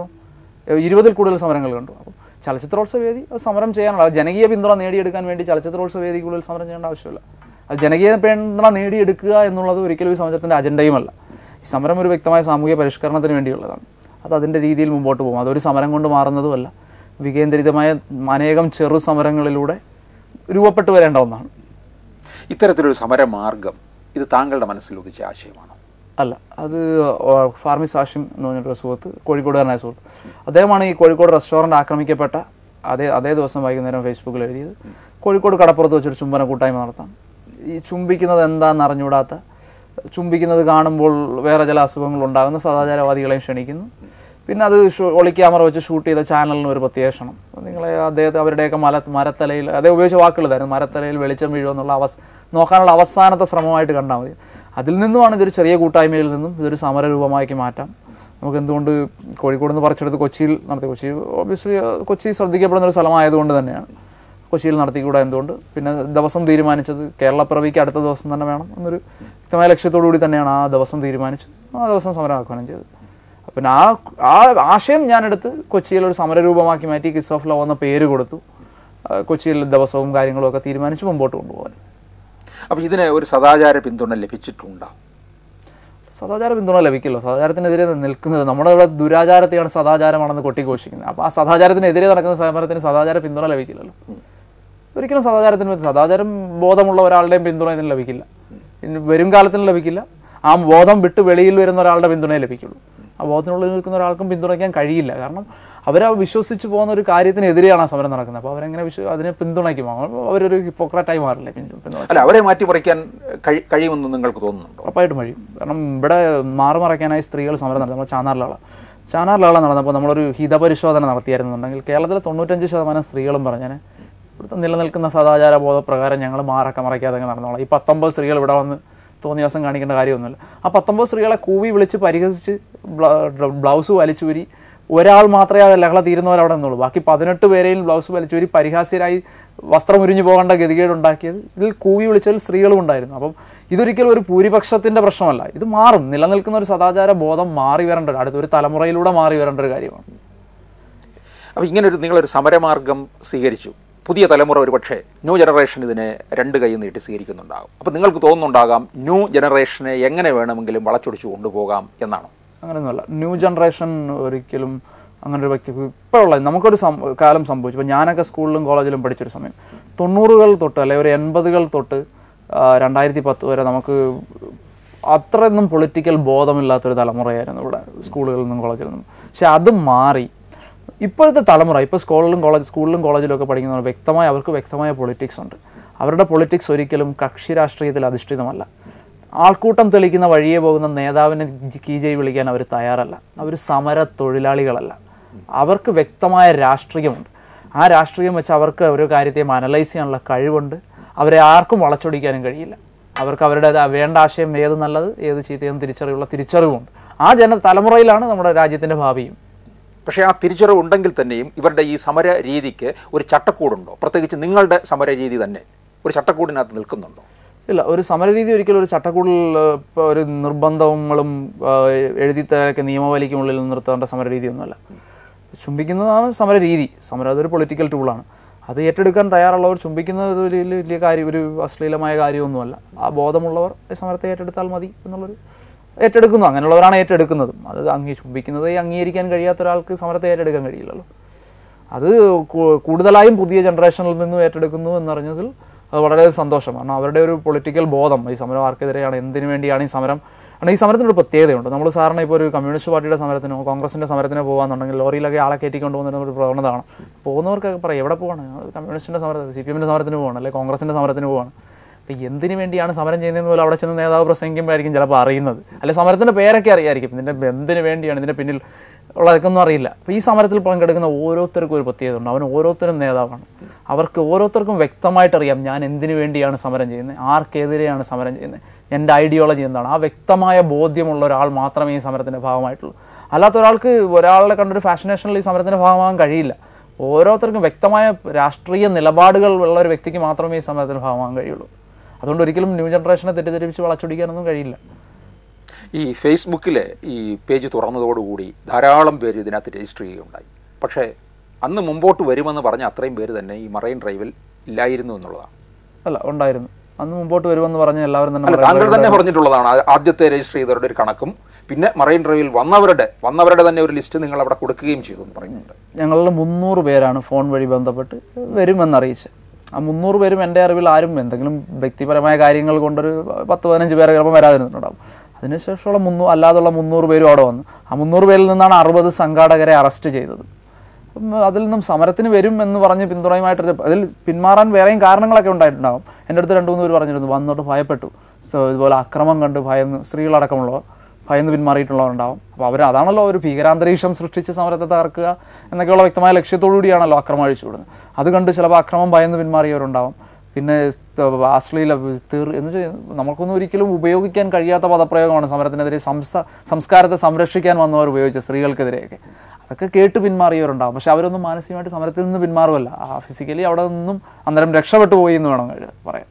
[SPEAKER 2] 20-ൽ കൂടുതൽ സമരങ്ങൾ കണ്ടു. അപ്പം ചലച്ചിത്രോത്സവ വേദി സമരം ചെയ്യാനുള്ള ജനകീയ പിന്തുണ നേടിയെടുക്കാൻ വേണ്ടി ചലച്ചിത്രോത്സവ വേദിക്കുള്ളിൽ സമരം ചെയ്യേണ്ട ആവശ്യമില്ല. അത് ജനകീയ പിന്തുണ നേടിയെടുക്കുക എന്നുള്ളത് ഒരിക്കലും ഈ സമരത്തിൻ്റെ അജണ്ടയുമല്ല. ഈ സമരം ഒരു വ്യക്തമായ സാമൂഹിക പരിഷ്കരണത്തിന് വേണ്ടിയുള്ളതാണ്. അത് അതിൻ്റെ രീതിയിൽ മുമ്പോട്ട് പോകും. അതൊരു സമരം കൊണ്ട് മാറുന്നതുമല്ല, വികേന്ദ്രിതമായ അനേകം ചെറു സമരങ്ങളിലൂടെ രൂപപ്പെട്ടു വരേണ്ട ഒന്നാണ്.
[SPEAKER 1] ഇത്തരത്തിലൊരു സമരമാർഗം ഇത് താങ്കളുടെ മനസ്സിൽ ഉദിച്ച ആശയമാണോ?
[SPEAKER 2] അല്ല, അത് ഫാർമിസ് ഹാഷിം എന്ന് പറഞ്ഞിട്ടൊരു സുഹൃത്ത്, കോഴിക്കോടുകാരനായ സുഹൃത്ത്, അദ്ദേഹമാണ് ഈ കോഴിക്കോട് റെസ്റ്റോറൻറ്റ് ആക്രമിക്കപ്പെട്ട അതേ ദിവസം വൈകുന്നേരം ഫേസ്ബുക്കിൽ എഴുതിയത്. കോഴിക്കോട് കടപ്പുറത്ത് വെച്ചൊരു ചുംബന കൂട്ടായ്മ നടത്താം. ഈ ചുംബിക്കുന്നത് എന്താണെന്ന് അറിഞ്ഞുകൂടാത്ത, ചുംബിക്കുന്നത് കാണുമ്പോൾ വേറെ ചില അസുഖങ്ങളുണ്ടാകുന്ന സദാചാരവാദികളെയും ക്ഷണിക്കുന്നു. പിന്നെ അത് ഒളിക്യാമറ വെച്ച് ഷൂട്ട് ചെയ്ത ചാനലിന് ഒരു പ്രത്യേക ക്ഷണം. നിങ്ങളെ അവരുടെയൊക്കെ മരത്തലയിൽ, അതേ ഉപയോഗിച്ച വാക്കുകളായിരുന്നു, മരത്തലയിൽ വെളിച്ചം വീഴുമെന്നുള്ള നോക്കാനുള്ള അവസാനത്തെ ശ്രമമായിട്ട് കണ്ടാൽ മതി. അതിൽ നിന്നുമാണ് ഇതൊരു ചെറിയ കൂട്ടായ്മയിൽ നിന്നും ഇതൊരു സമരരൂപമാക്കി മാറ്റാം. നമുക്ക് എന്തുകൊണ്ട് കോഴിക്കോട് നിന്ന് പറിച്ചെടുത്ത് കൊച്ചിയിൽ നടത്തി? കൊച്ചി ശ്രദ്ധിക്കപ്പെടുന്ന ഒരു സ്ഥലമായതുകൊണ്ട് തന്നെയാണ് കൊച്ചിയിൽ നടത്തിക്കൂടാ. എന്തുകൊണ്ട്? പിന്നെ ദിവസം തീരുമാനിച്ചത് കേരളപ്പിറവിക്ക് അടുത്ത ദിവസം തന്നെ വേണം എന്നൊരു വ്യക്തമായ ലക്ഷ്യത്തോടുകൂടി തന്നെയാണ് ആ ദിവസം തീരുമാനിച്ചത്. ആ ദിവസം സമരം ആഹ്വാനം ചെയ്തത്. പിന്നെ ആ ആശയം ഞാനെടുത്ത് കൊച്ചിയിൽ ഒരു സമരരൂപമാക്കി മാറ്റി കിസ് ഓഫ് ലവ് എന്ന പേര് കൊടുത്തു. കൊച്ചിയിൽ ദിവസവും കാര്യങ്ങളും ഒക്കെ തീരുമാനിച്ച് മുമ്പോട്ട് കൊണ്ടുപോകാൻ.
[SPEAKER 1] അപ്പോൾ ഇതിന് ഒരു സദാചാര പിന്തുണ ലഭിച്ചിട്ടുണ്ടോ?
[SPEAKER 2] സദാചാര പിന്തുണ ലഭിക്കില്ലോ. സദാചാരത്തിനെതിരെ നിൽക്കുന്നത് നമ്മുടെ ഇവിടെ ദുരാചാരത്തെയാണ് സദാചാരമാണെന്ന് കൊട്ടിഘോഷിക്കുന്നത്. അപ്പോൾ ആ സദാചാരത്തിനെതിരെ നടക്കുന്ന സമരത്തിന് സദാചാര പിന്തുണ ലഭിക്കില്ലല്ലോ. ഒരിക്കലും സദാചാരം ബോധമുള്ള ഒരാളുടെയും പിന്തുണ ഇതിന് ലഭിക്കില്ല. വരും കാലത്തിന് ലഭിക്കില്ല. ആ ബോധം വിട്ട് വെളിയിൽ വരുന്ന ഒരാളുടെ പിന്തുണയെ ലഭിക്കുള്ളൂ. ആ ബോധത്തിനുള്ളിൽ നിൽക്കുന്ന ഒരാൾക്കും പിന്തുണയ്ക്കാൻ കഴിയില്ല. കാരണം അവരെ വിശ്വസിച്ച് പോകുന്ന ഒരു കാര്യത്തിനെതിരെയാണ് ആ സമരം നടക്കുന്നത്. അപ്പോൾ അവരെങ്ങനെ അതിനെ പിന്തുണയ്ക്കും? അവരൊരു ഹിപ്പോക്രാറ്റായി മാറില്ലേ
[SPEAKER 1] അല്ല, അവരെ മാറ്റിമറിക്കാൻ കഴിയുമെന്ന് നിങ്ങൾക്ക് തോന്നുന്നുണ്ടോ?
[SPEAKER 2] ഉറപ്പായിട്ടും കഴിയും. കാരണം ഇവിടെ മാറുമറയ്ക്കാനായി സ്ത്രീകൾ സമരം നടത്തും. നമ്മൾ ചാനാറിലാള നടന്നപ്പോൾ നമ്മളൊരു ഹിതപരിശോധന നടത്തിയായിരുന്നുണ്ടെങ്കിൽ കേരളത്തിലെ 95% സ്ത്രീകളും പറഞ്ഞാൽ ഇവിടുത്തെ നിലനിൽക്കുന്ന സദാചാര ബോധപ്രകാരം ഞങ്ങൾ മാറൊക്കെ മറയ്ക്കാതെ നടന്നോളാം. ഈ 19 സ്ത്രീകൾ ഇവിടെ വന്ന് തോന്നിയ ദിവസം കാണിക്കേണ്ട കാര്യമൊന്നുമില്ല. ആ 19 സ്ത്രീകളെ കൂവി വിളിച്ച് പരിഹസിച്ച് ബ്ലൗസ് വലിച്ചൂരി ഒരാൾ മാത്രമേ അത് ലഹള തീരുന്നവരവിടെ നിന്നുള്ളൂ. ബാക്കി 18 പേരെയും ബ്ലൗസ് വലിച്ചൂരി പരിഹാസ്യരായി വസ്ത്രം ഉരിഞ്ഞു പോകേണ്ട ഗതികേടുണ്ടാക്കിയത് ഇതിൽ കൂവി വിളിച്ചതിൽ സ്ത്രീകളും ഉണ്ടായിരുന്നു. അപ്പം ഇതൊരിക്കലും ഒരു ഭൂരിപക്ഷത്തിൻ്റെ പ്രശ്നമല്ല. ഇത് മാറും. നിലനിൽക്കുന്ന ഒരു സദാചാര ബോധം മാറി വരേണ്ട അടുത്തൊരു തലമുറയിലൂടെ മാറി വരേണ്ട ഒരു കാര്യമാണ്.
[SPEAKER 1] അപ്പോൾ ഇങ്ങനൊരു നിങ്ങളൊരു സമരമാർഗം സ്വീകരിച്ചു. പുതിയ തലമുറ ഒരു പക്ഷേ ന്യൂ ജനറേഷൻ ഇതിനെ 2 കൈ നീട്ടി സ്വീകരിക്കുന്നുണ്ടാകും. അപ്പോൾ നിങ്ങൾക്ക് തോന്നുന്നുണ്ടാകാം ന്യൂ ജനറേഷനെ എങ്ങനെ വേണമെങ്കിലും വളച്ചൊടിച്ചു കൊണ്ടുപോകാം എന്നാണ്.
[SPEAKER 2] അങ്ങനെയൊന്നുമല്ല. ന്യൂ ജനറേഷൻ ഒരിക്കലും അങ്ങനെ ഒരു വ്യക്തിക്ക് ഇപ്പോഴുള്ള നമുക്കൊരു കാലം സംഭവിച്ചു. ഇപ്പോൾ ഞാനൊക്കെ സ്കൂളിലും കോളേജിലും പഠിച്ചൊരു സമയം 90-കൾ തൊട്ട് അല്ലെങ്കിൽ ഒരു 80-കൾ തൊട്ട് 2010 വരെ നമുക്ക് അത്രയൊന്നും പൊളിറ്റിക്കൽ ബോധമില്ലാത്തൊരു തലമുറയായിരുന്നു ഇവിടെ സ്കൂളുകളിൽ നിന്നും കോളേജിൽ നിന്നും. പക്ഷെ അത് മാറി ഇപ്പോഴത്തെ തലമുറ ഇപ്പോൾ സ്കൂളിലും കോളേജിലും ഒക്കെ പഠിക്കുന്നവർ അവർക്ക് വ്യക്തമായ പൊളിറ്റിക്സ് ഉണ്ട്. അവരുടെ പൊളിറ്റിക്സ് ഒരിക്കലും കക്ഷി രാഷ്ട്രീയത്തിൽ അധിഷ്ഠിതമല്ല. ആൾക്കൂട്ടം തെളിക്കുന്ന വഴിയെ പോകുന്ന നേതാവിനെ കീജയി വിളിക്കാൻ അവർ തയ്യാറല്ല. അവർ സമര തൊഴിലാളികളല്ല. അവർക്ക് വ്യക്തമായ രാഷ്ട്രീയമുണ്ട്. ആ രാഷ്ട്രീയം വെച്ച് അവർക്ക് ഒരു കാര്യത്തെയും അനലൈസ് ചെയ്യാനുള്ള കഴിവുണ്ട്. അവരെ ആർക്കും വളച്ചൊടിക്കാനും കഴിയില്ല. അവർക്ക് അവരുടെ വേണ്ട ആശയം ഏത് നല്ലത് ഏത് ചീത്തയെന്ന് തിരിച്ചറിവുണ്ട്. ആ തലമുറയിലാണ് നമ്മുടെ രാജ്യത്തിൻ്റെ ഭാവിയും.
[SPEAKER 1] പക്ഷേ ആ തിരിച്ചറിവ് ഉണ്ടെങ്കിൽ തന്നെയും ഇവരുടെ ഈ സമര രീതിക്ക് ഒരു ചട്ടക്കൂടുണ്ടോ? പ്രത്യേകിച്ച് നിങ്ങളുടെ സമര രീതി തന്നെ ഒരു ചട്ടക്കൂടിനകത്ത് നിൽക്കുന്നുണ്ടോ?
[SPEAKER 2] ഇല്ല, ഒരു സമരരീതി ഒരിക്കലും ഒരു ചട്ടക്കൂടിൽ ഒരു നിർബന്ധങ്ങളും എഴുതിത്തരൊക്കെ നിയമവലിക്കുള്ളിൽ നിർത്തേണ്ട സമരരീതിയൊന്നുമല്ല. ചുംബിക്കുന്നതാണ് സമരരീതി. സമരം അതൊരു പൊളിറ്റിക്കൽ ടൂളാണ്. അത് ഏറ്റെടുക്കാൻ തയ്യാറുള്ളവർ ചുംബിക്കുന്നത് വലിയ കാര്യം, ഒരു അശ്ലീലമായ കാര്യമൊന്നുമല്ല. ആ ബോധമുള്ളവർ സമരത്തെ ഏറ്റെടുത്താൽ മതി എന്നുള്ളൊരു ഏറ്റെടുക്കുന്നു. അങ്ങനെയുള്ളവരാണ് ഏറ്റെടുക്കുന്നതും. അത് ചുംബിക്കുന്നത് അംഗീകരിക്കാൻ കഴിയാത്ത ഒരാൾക്ക് സമരത്തെ ഏറ്റെടുക്കാൻ കഴിയില്ലല്ലോ. അത് കൂടുതലായും പുതിയ ജനറേഷനിൽ നിന്നും ഏറ്റെടുക്കുന്നു എന്നറിഞ്ഞതിൽ അത് വളരെ സന്തോഷം. കാരണം അവരുടെ ഒരു പൊളിറ്റിക്കൽ ബോധം ഈ സമരം ആർക്കെതിരെയാണ്, എന്തിനു വേണ്ടിയാണ് ഈ സമരം. കാരണം ഈ സമരത്തിനൊരു പ്രത്യേകതയുണ്ട്. നമ്മൾ സാറിന് ഇപ്പോൾ ഒരു കമ്മ്യൂണിസ്റ്റ് പാർട്ടിയുടെ സമരത്തിനോ കോൺഗ്രസിൻ്റെ സമരത്തിനോ പോകാന്നുണ്ടെങ്കിൽ ലോറിയിലൊക്കെ ആളെ കയറ്റിക്കൊണ്ട് പോകുന്ന ഒരു പ്രവണതയാണ്. പോകുന്നവർക്കൊക്കെ പറയും എവിടെ പോവാണ്, കമ്മ്യൂണിസ്റ്റിൻ്റെ സമരത്തിന്, CPM-ൻ്റെ സമരത്തിന് പോവാണ്, അല്ലെങ്കിൽ കോൺഗ്രസിൻ്റെ സമരത്തിന് പോവാണ്. അപ്പോൾ എന്തിനു വേണ്ടിയാണ് സമരം ചെയ്യുന്നതെന്ന് പോലെ അവിടെ ചെന്ന് നേതാവ് പ്രസംഗിക്കുമ്പോഴായിരിക്കും ചിലപ്പോൾ അറിയുന്നത്. അല്ലെങ്കിൽ സമരത്തിൻ്റെ പേരൊക്കെ അറിയായിരിക്കും, ഇതിൻ്റെ എന്തിനു വേണ്ടിയാണ്, ഇതിൻ്റെ പിന്നിൽ ഉള്ളതൊന്നും അറിയില്ല. അപ്പോൾ ഈ സമരത്തിൽ പങ്കെടുക്കുന്ന ഓരോരുത്തർക്കും ഒരു പ്രത്യേകത ഉണ്ട്. അവൻ ഓരോരുത്തരും നേതാവാണ്. അവർക്ക് ഓരോരുത്തർക്കും വ്യക്തമായിട്ടറിയാം ഞാൻ എന്തിനു വേണ്ടിയാണ് സമരം ചെയ്യുന്നത്, ആർക്കെതിരെയാണ് സമരം ചെയ്യുന്നത്, എൻ്റെ ഐഡിയോളജി എന്താണ്. ആ വ്യക്തമായ ബോധ്യമുള്ള ഒരാൾ മാത്രമേ ഈ സമരത്തിൻ്റെ ഭാഗമായിട്ടുള്ളൂ. അല്ലാത്ത ഒരാൾക്ക് ഒരാളെ കണ്ടൊരു ഫാഷനേഷനിൽ ഈ സമരത്തിൻ്റെ ഭാഗമാകാൻ കഴിയില്ല. ഓരോരുത്തർക്കും വ്യക്തമായ രാഷ്ട്രീയ നിലപാടുകൾ ഉള്ള ഒരു വ്യക്തിക്ക് മാത്രമേ ഈ സമരത്തിൻ്റെ ഭാഗമാകാൻ കഴിയുള്ളൂ. അതുകൊണ്ട് ഒരിക്കലും ന്യൂ ജനറേഷനെ തെറ്റിദ്ധരിപ്പിച്ച് വളച്ചൊടിക്കാനൊന്നും കഴിയില്ല.
[SPEAKER 1] ഈ ഫേസ്ബുക്കിലെ ഈ പേജ് തുറന്നതോടുകൂടി ധാരാളം പേര് ഇതിനകത്ത് രജിസ്റ്റർ ചെയ്യുകയുണ്ടായി. പക്ഷേ അന്ന് മുമ്പോട്ട് വരുമെന്ന് പറഞ്ഞ അത്രയും പേര് തന്നെ ഈ മറൈൻ ഡ്രൈവിൽ ഇല്ലായിരുന്നു എന്നുള്ളതാണ്.
[SPEAKER 2] അല്ല, ഉണ്ടായിരുന്നു. അന്ന് മുമ്പോട്ട് വരുമെന്ന് പറഞ്ഞ എല്ലാവരും തന്നെ
[SPEAKER 1] താങ്കൾ തന്നെ പറഞ്ഞിട്ടുള്ളതാണ്. ആദ്യത്തെ രജിസ്റ്റർ ചെയ്തവരുടെ ഒരു കണക്കും പിന്നെ മറൈൻ ഡ്രൈവിൽ വന്നവരുടെ തന്നെ ഒരു ലിസ്റ്റ് നിങ്ങൾ അവിടെ കൊടുക്കുകയും ചെയ്തു എന്ന് പറയുന്നുണ്ട്.
[SPEAKER 2] ഞങ്ങളിൽ 300 പേരാണ് ഫോൺ വഴി ബന്ധപ്പെട്ട് വരുമെന്നറിയിച്ചത്. ആ 300 പേരും എൻ്റെ അറിവിൽ ആരും എന്തെങ്കിലും വ്യക്തിപരമായ കാര്യങ്ങൾ കൊണ്ടൊരു 10-15 പേരെ ചിലപ്പോൾ വരാതിരുന്നുണ്ടാവും. അതിനുശേഷമുള്ള അല്ലാതുള്ള 300 പേരും അവിടെ വന്നു. ആ 300 പേരിൽ നിന്നാണ് 60 സംഘാടകരെ അറസ്റ്റ് ചെയ്തത്. അതിൽ നിന്നും സമരത്തിന് വരും എന്ന് പറഞ്ഞ് പിന്തുണയുമായിട്ട് അതിൽ പിന്മാറാൻ വേറെയും കാരണങ്ങളൊക്കെ ഉണ്ടായിട്ടുണ്ടാകും. എൻ്റെ അടുത്ത് 2-3 പേര് പറഞ്ഞിരുന്നു വന്നിട്ട് ഭയപ്പെട്ടു, ഇതുപോലെ അക്രമം കണ്ട് ഭയന്ന്, സ്ത്രീകളടക്കമുള്ളവർ ഭയന്ന് പിന്മാറിയിട്ടുള്ളവരുണ്ടാവും. അപ്പോൾ അതാണല്ലോ ഒരു ഭീകരാന്തരീക്ഷം സൃഷ്ടിച്ച് സമരത്തെ തകർക്കുക എന്നൊക്കെയുള്ള വ്യക്തമായ ലക്ഷ്യത്തോടുകൂടിയാണല്ലോ അക്രമം അഴിച്ചുവിടുന്നത്. അത് കണ്ട് ചിലപ്പോൾ അക്രമം ഭയന്ന് പിന്മാറിയവരുണ്ടാവും. പിന്നെ അശ്ലീല എന്ന് വെച്ചാൽ നമുക്കൊന്നും ഒരിക്കലും ഉപയോഗിക്കാൻ കഴിയാത്ത പദപ്രയോഗമാണ് സമരത്തിനെതിരെ സംസ്കാരത്തെ സംരക്ഷിക്കാൻ വന്നവർ ഉപയോഗിച്ച സ്ത്രീകൾക്കെതിരെയൊക്കെ. അതൊക്കെ കേട്ട് പിന്മാറിയവരുണ്ടാകും. പക്ഷെ അവരൊന്നും മാനസികമായിട്ട് സമരത്തിൽ നിന്ന് പിന്മാറുമല്ല. ഫിസിക്കലി അവിടെ നിന്നും അന്നേരം രക്ഷപ്പെട്ടു പോയി എന്ന് വേണം പറയാം.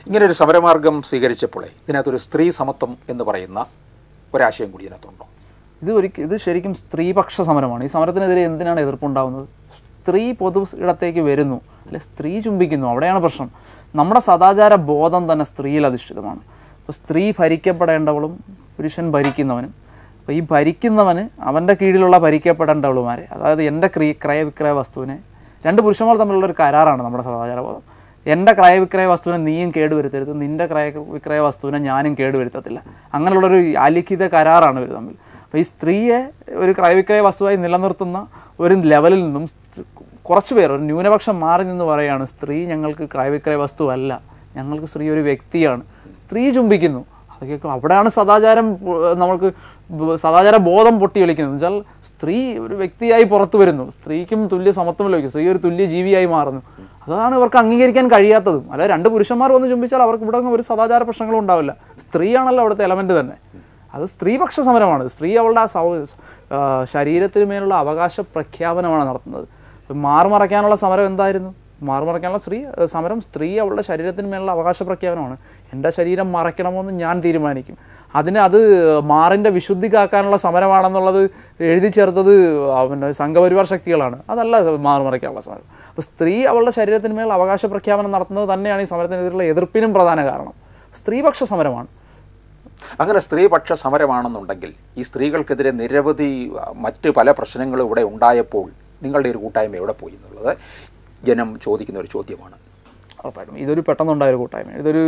[SPEAKER 1] ഇങ്ങനെ ഒരു സമരമാർഗം സ്വീകരിച്ചപ്പോഴേ ഇതിനകത്തൊരു സ്ത്രീ സമത്വം എന്ന് പറയുന്ന ഒരാശയം കൂടി ഇതിനകത്തുണ്ടോ?
[SPEAKER 2] ഇത് ശരിക്കും സ്ത്രീപക്ഷ സമരമാണ്. ഈ സമരത്തിനെതിരെ എന്തിനാണ് എതിർപ്പുണ്ടാകുന്നത്? സ്ത്രീ പൊതു ഇടത്തേക്ക് വരുന്നു, അല്ലെ സ്ത്രീ ചുംബിക്കുന്നു, അവിടെയാണ് പ്രശ്നം. നമ്മുടെ സദാചാര ബോധം തന്നെ സ്ത്രീയിൽ അധിഷ്ഠിതമാണ്. അപ്പോൾ സ്ത്രീ ഭരിക്കപ്പെടേണ്ടവളും പുരുഷൻ ഭരിക്കുന്നവനും. അപ്പോൾ ഈ ഭരിക്കുന്നവന് അവൻ്റെ കീഴിലുള്ള ഭരിക്കപ്പെടേണ്ടവളുമാരെ, അതായത് എൻ്റെ ക്രയവിക്രയ വസ്തുവിനെ, രണ്ട് പുരുഷന്മാർ തമ്മിലുള്ളൊരു കരാറാണ് നമ്മുടെ സദാചാരബോധം. എൻ്റെ ക്രയവിക്രയ വസ്തുവിനെ നീയും കേടുവരുത്തരുത്, നിൻ്റെ ക്രയവിക്രയ വസ്തുവിനെ ഞാനും കേടുവരുത്തത്തില്ല. അങ്ങനെയുള്ളൊരു അലിഖിത കരാറാണ് ഇവർ തമ്മിൽ. അപ്പോൾ ഈ സ്ത്രീയെ ഒരു ക്രയവിക്രയ വസ്തുവായി നിലനിർത്തുന്ന ഒരു ലെവലിൽ നിന്നും കുറച്ച് പേർ, ഒരു ന്യൂനപക്ഷം മാറി നിന്ന് പറയുകയാണ് സ്ത്രീ ഞങ്ങൾക്ക് ക്രയവിക്രയ വസ്തുവല്ല, ഞങ്ങൾക്ക് സ്ത്രീ ഒരു വ്യക്തിയാണ്. സ്ത്രീ ചുംബിക്കുന്നു. അതൊക്കെ അവിടെയാണ് നമ്മൾക്ക് സദാചാര ബോധം പൊട്ടി ഒലിക്കുന്നത്. വെച്ചാൽ സ്ത്രീ ഒരു വ്യക്തിയായി പുറത്തു വരുന്നു, സ്ത്രീക്കും തുല്യ സമത്വം ലഭിക്കും, സ്ത്രീ ഒരു തുല്യ ജീവിയായി മാറുന്നു. അതാണ് ഇവർക്ക് അംഗീകരിക്കാൻ കഴിയാത്തതും. അല്ല, രണ്ട് പുരുഷന്മാർ വന്ന് ചുംബിച്ചാൽ അവർക്ക് ഇവിടെ ഒരു സദാചാര പ്രശ്നങ്ങളും ഉണ്ടാവില്ല. സ്ത്രീയാണല്ലോ അവിടുത്തെ എലമെന്റ് തന്നെ. അത് സ്ത്രീപക്ഷ സമരമാണ്. സ്ത്രീ അവളുടെ ശരീരത്തിന് മേലുള്ള അവകാശ പ്രഖ്യാപനമാണ് നടത്തുന്നത്. മാറുമറയ്ക്കാനുള്ള സമരം എന്തായിരുന്നു? മാറുമറയ്ക്കാനുള്ള സമരം സ്ത്രീ അവളുടെ ശരീരത്തിന് മേലുള്ള അവകാശ പ്രഖ്യാപനമാണ്. എൻ്റെ ശരീരം മറയ്ക്കണമെന്ന് ഞാൻ തീരുമാനിക്കും. അത് മാറിൻ്റെ വിശുദ്ധി കാക്കാനുള്ള സമരമാണെന്നുള്ളത് എഴുതി ചേർത്തത് സംഘപരിവാർ ശക്തികളാണ്. അതല്ല മാറുമറയ്ക്കാനുള്ള സമരം. അപ്പോൾ സ്ത്രീ അവളുടെ ശരീരത്തിന് മേലുള്ള അവകാശ പ്രഖ്യാപനം നടത്തുന്നത് തന്നെയാണ് ഈ സമരത്തിനെതിരെയുള്ള എതിർപ്പിനും പ്രധാന കാരണം. സ്ത്രീപക്ഷ സമരമാണ്.
[SPEAKER 1] അങ്ങനെ സ്ത്രീപക്ഷ സമരമാണെന്നുണ്ടെങ്കിൽ ഈ സ്ത്രീകൾക്കെതിരെ നിരവധി മറ്റ് പല പ്രശ്നങ്ങളും ഇവിടെ ഉണ്ടായപ്പോൾ നിങ്ങളുടെ ഒരു കൂട്ടായ്മ എവിടെ പോയി എന്നുള്ളത് ജനം ചോദിക്കുന്ന ഒരു ചോദ്യമാണ്.
[SPEAKER 2] ഉറപ്പായിട്ടും ഇതൊരു പെട്ടെന്നുണ്ടായൊരു കൂട്ടായ്മ, ഇതൊരു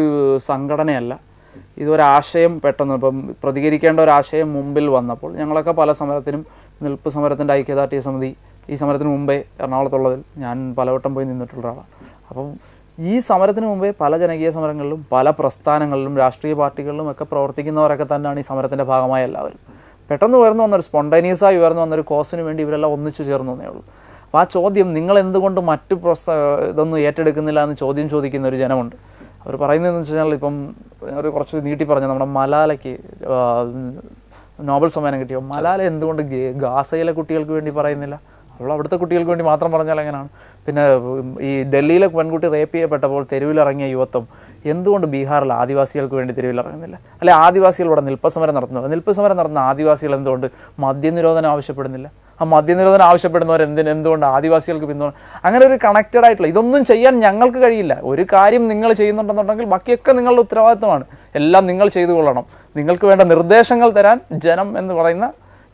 [SPEAKER 2] സംഘടനയല്ല. ഇതൊരാശയം പെട്ടെന്ന് ഇപ്പം പ്രതികരിക്കേണ്ട ഒരാശയം മുമ്പിൽ വന്നപ്പോൾ ഞങ്ങളൊക്കെ പല സമരത്തിനും, നിൽപ്പ് സമരത്തിൻ്റെ ഐക്യദാർഢ്യ സമിതി ഈ സമരത്തിന് മുമ്പേ എറണാകുളത്തുള്ളതിൽ ഞാൻ പലവട്ടം പോയി നിന്നിട്ടുള്ള ഒരാളാണ്. അപ്പം ഈ സമരത്തിന് മുമ്പേ പല ജനകീയ സമരങ്ങളിലും പല പ്രസ്ഥാനങ്ങളിലും രാഷ്ട്രീയ പാർട്ടികളിലും ഒക്കെ പ്രവർത്തിക്കുന്നവരൊക്കെ തന്നെയാണ് ഈ സമരത്തിൻ്റെ ഭാഗമായ എല്ലാവരും. പെട്ടെന്ന് ഉയർന്നു വന്നൊരു സ്പോണ്ടേനിയസായി ഉയർന്നു വന്നൊരു കോസിന് വേണ്ടി ഇവരെല്ലാം ഒന്നിച്ചു ചേർന്നു എന്നേ ഉള്ളൂ. അപ്പോൾ ആ ചോദ്യം, നിങ്ങൾ എന്തുകൊണ്ട് മറ്റ് ഇതൊന്നും ഏറ്റെടുക്കുന്നില്ല എന്ന് ചോദ്യം ചോദിക്കുന്ന ഒരു ജനമുണ്ട്. അവർ പറയുന്നതെന്ന് വെച്ച് കഴിഞ്ഞാൽ, ഇപ്പം ഒരു കുറച്ച് നീട്ടി പറഞ്ഞു, നമ്മുടെ മലാലയ്ക്ക് നോബൽ സമ്മാനം കിട്ടിയോ, മലാല എന്തുകൊണ്ട് ഗാസയിലെ കുട്ടികൾക്ക് വേണ്ടി പറയുന്നില്ല? അവൾ അവിടുത്തെ കുട്ടികൾക്ക് വേണ്ടി മാത്രം പറഞ്ഞാൽ എങ്ങനെയാണ്? പിന്നെ ഈ ഡൽഹിയിലെ പെൺകുട്ടി റേപ്പ് ചെയ്യപ്പെട്ടപ്പോൾ തെരുവിലിറങ്ങിയ യുവത്വം എന്തുകൊണ്ട് ബീഹാറിൽ ആദിവാസികൾക്ക് വേണ്ടി തെരുവിലിറങ്ങുന്നില്ല? അല്ലെ ആദിവാസികൾ ഇവിടെ നിൽപ്പസമരം നടത്തുന്നത്, നിൽപ്പസമരം നടത്തുന്ന ആദിവാസികൾ എന്തുകൊണ്ട് മദ്യനിരോധനം ആവശ്യപ്പെടുന്നില്ല? ആ മദ്യനിരോധനം ആവശ്യപ്പെടുന്നവർ എന്തുകൊണ്ട് ആദിവാസികൾക്ക് പിന്തുണ? അങ്ങനെ ഒരു കണക്റ്റഡ് ആയിട്ടുള്ള ഇതൊന്നും ചെയ്യാൻ ഞങ്ങൾക്ക് കഴിയില്ല. ഒരു കാര്യം നിങ്ങൾ ചെയ്യുന്നുണ്ടെന്നുണ്ടെങ്കിൽ ബാക്കിയൊക്കെ നിങ്ങളുടെ ഉത്തരവാദിത്തമാണ്. എല്ലാം നിങ്ങൾ ചെയ്തു കൊള്ളണം. നിങ്ങൾക്ക് വേണ്ട നിർദ്ദേശങ്ങൾ തരാൻ ജനം എന്ന് പറയുന്ന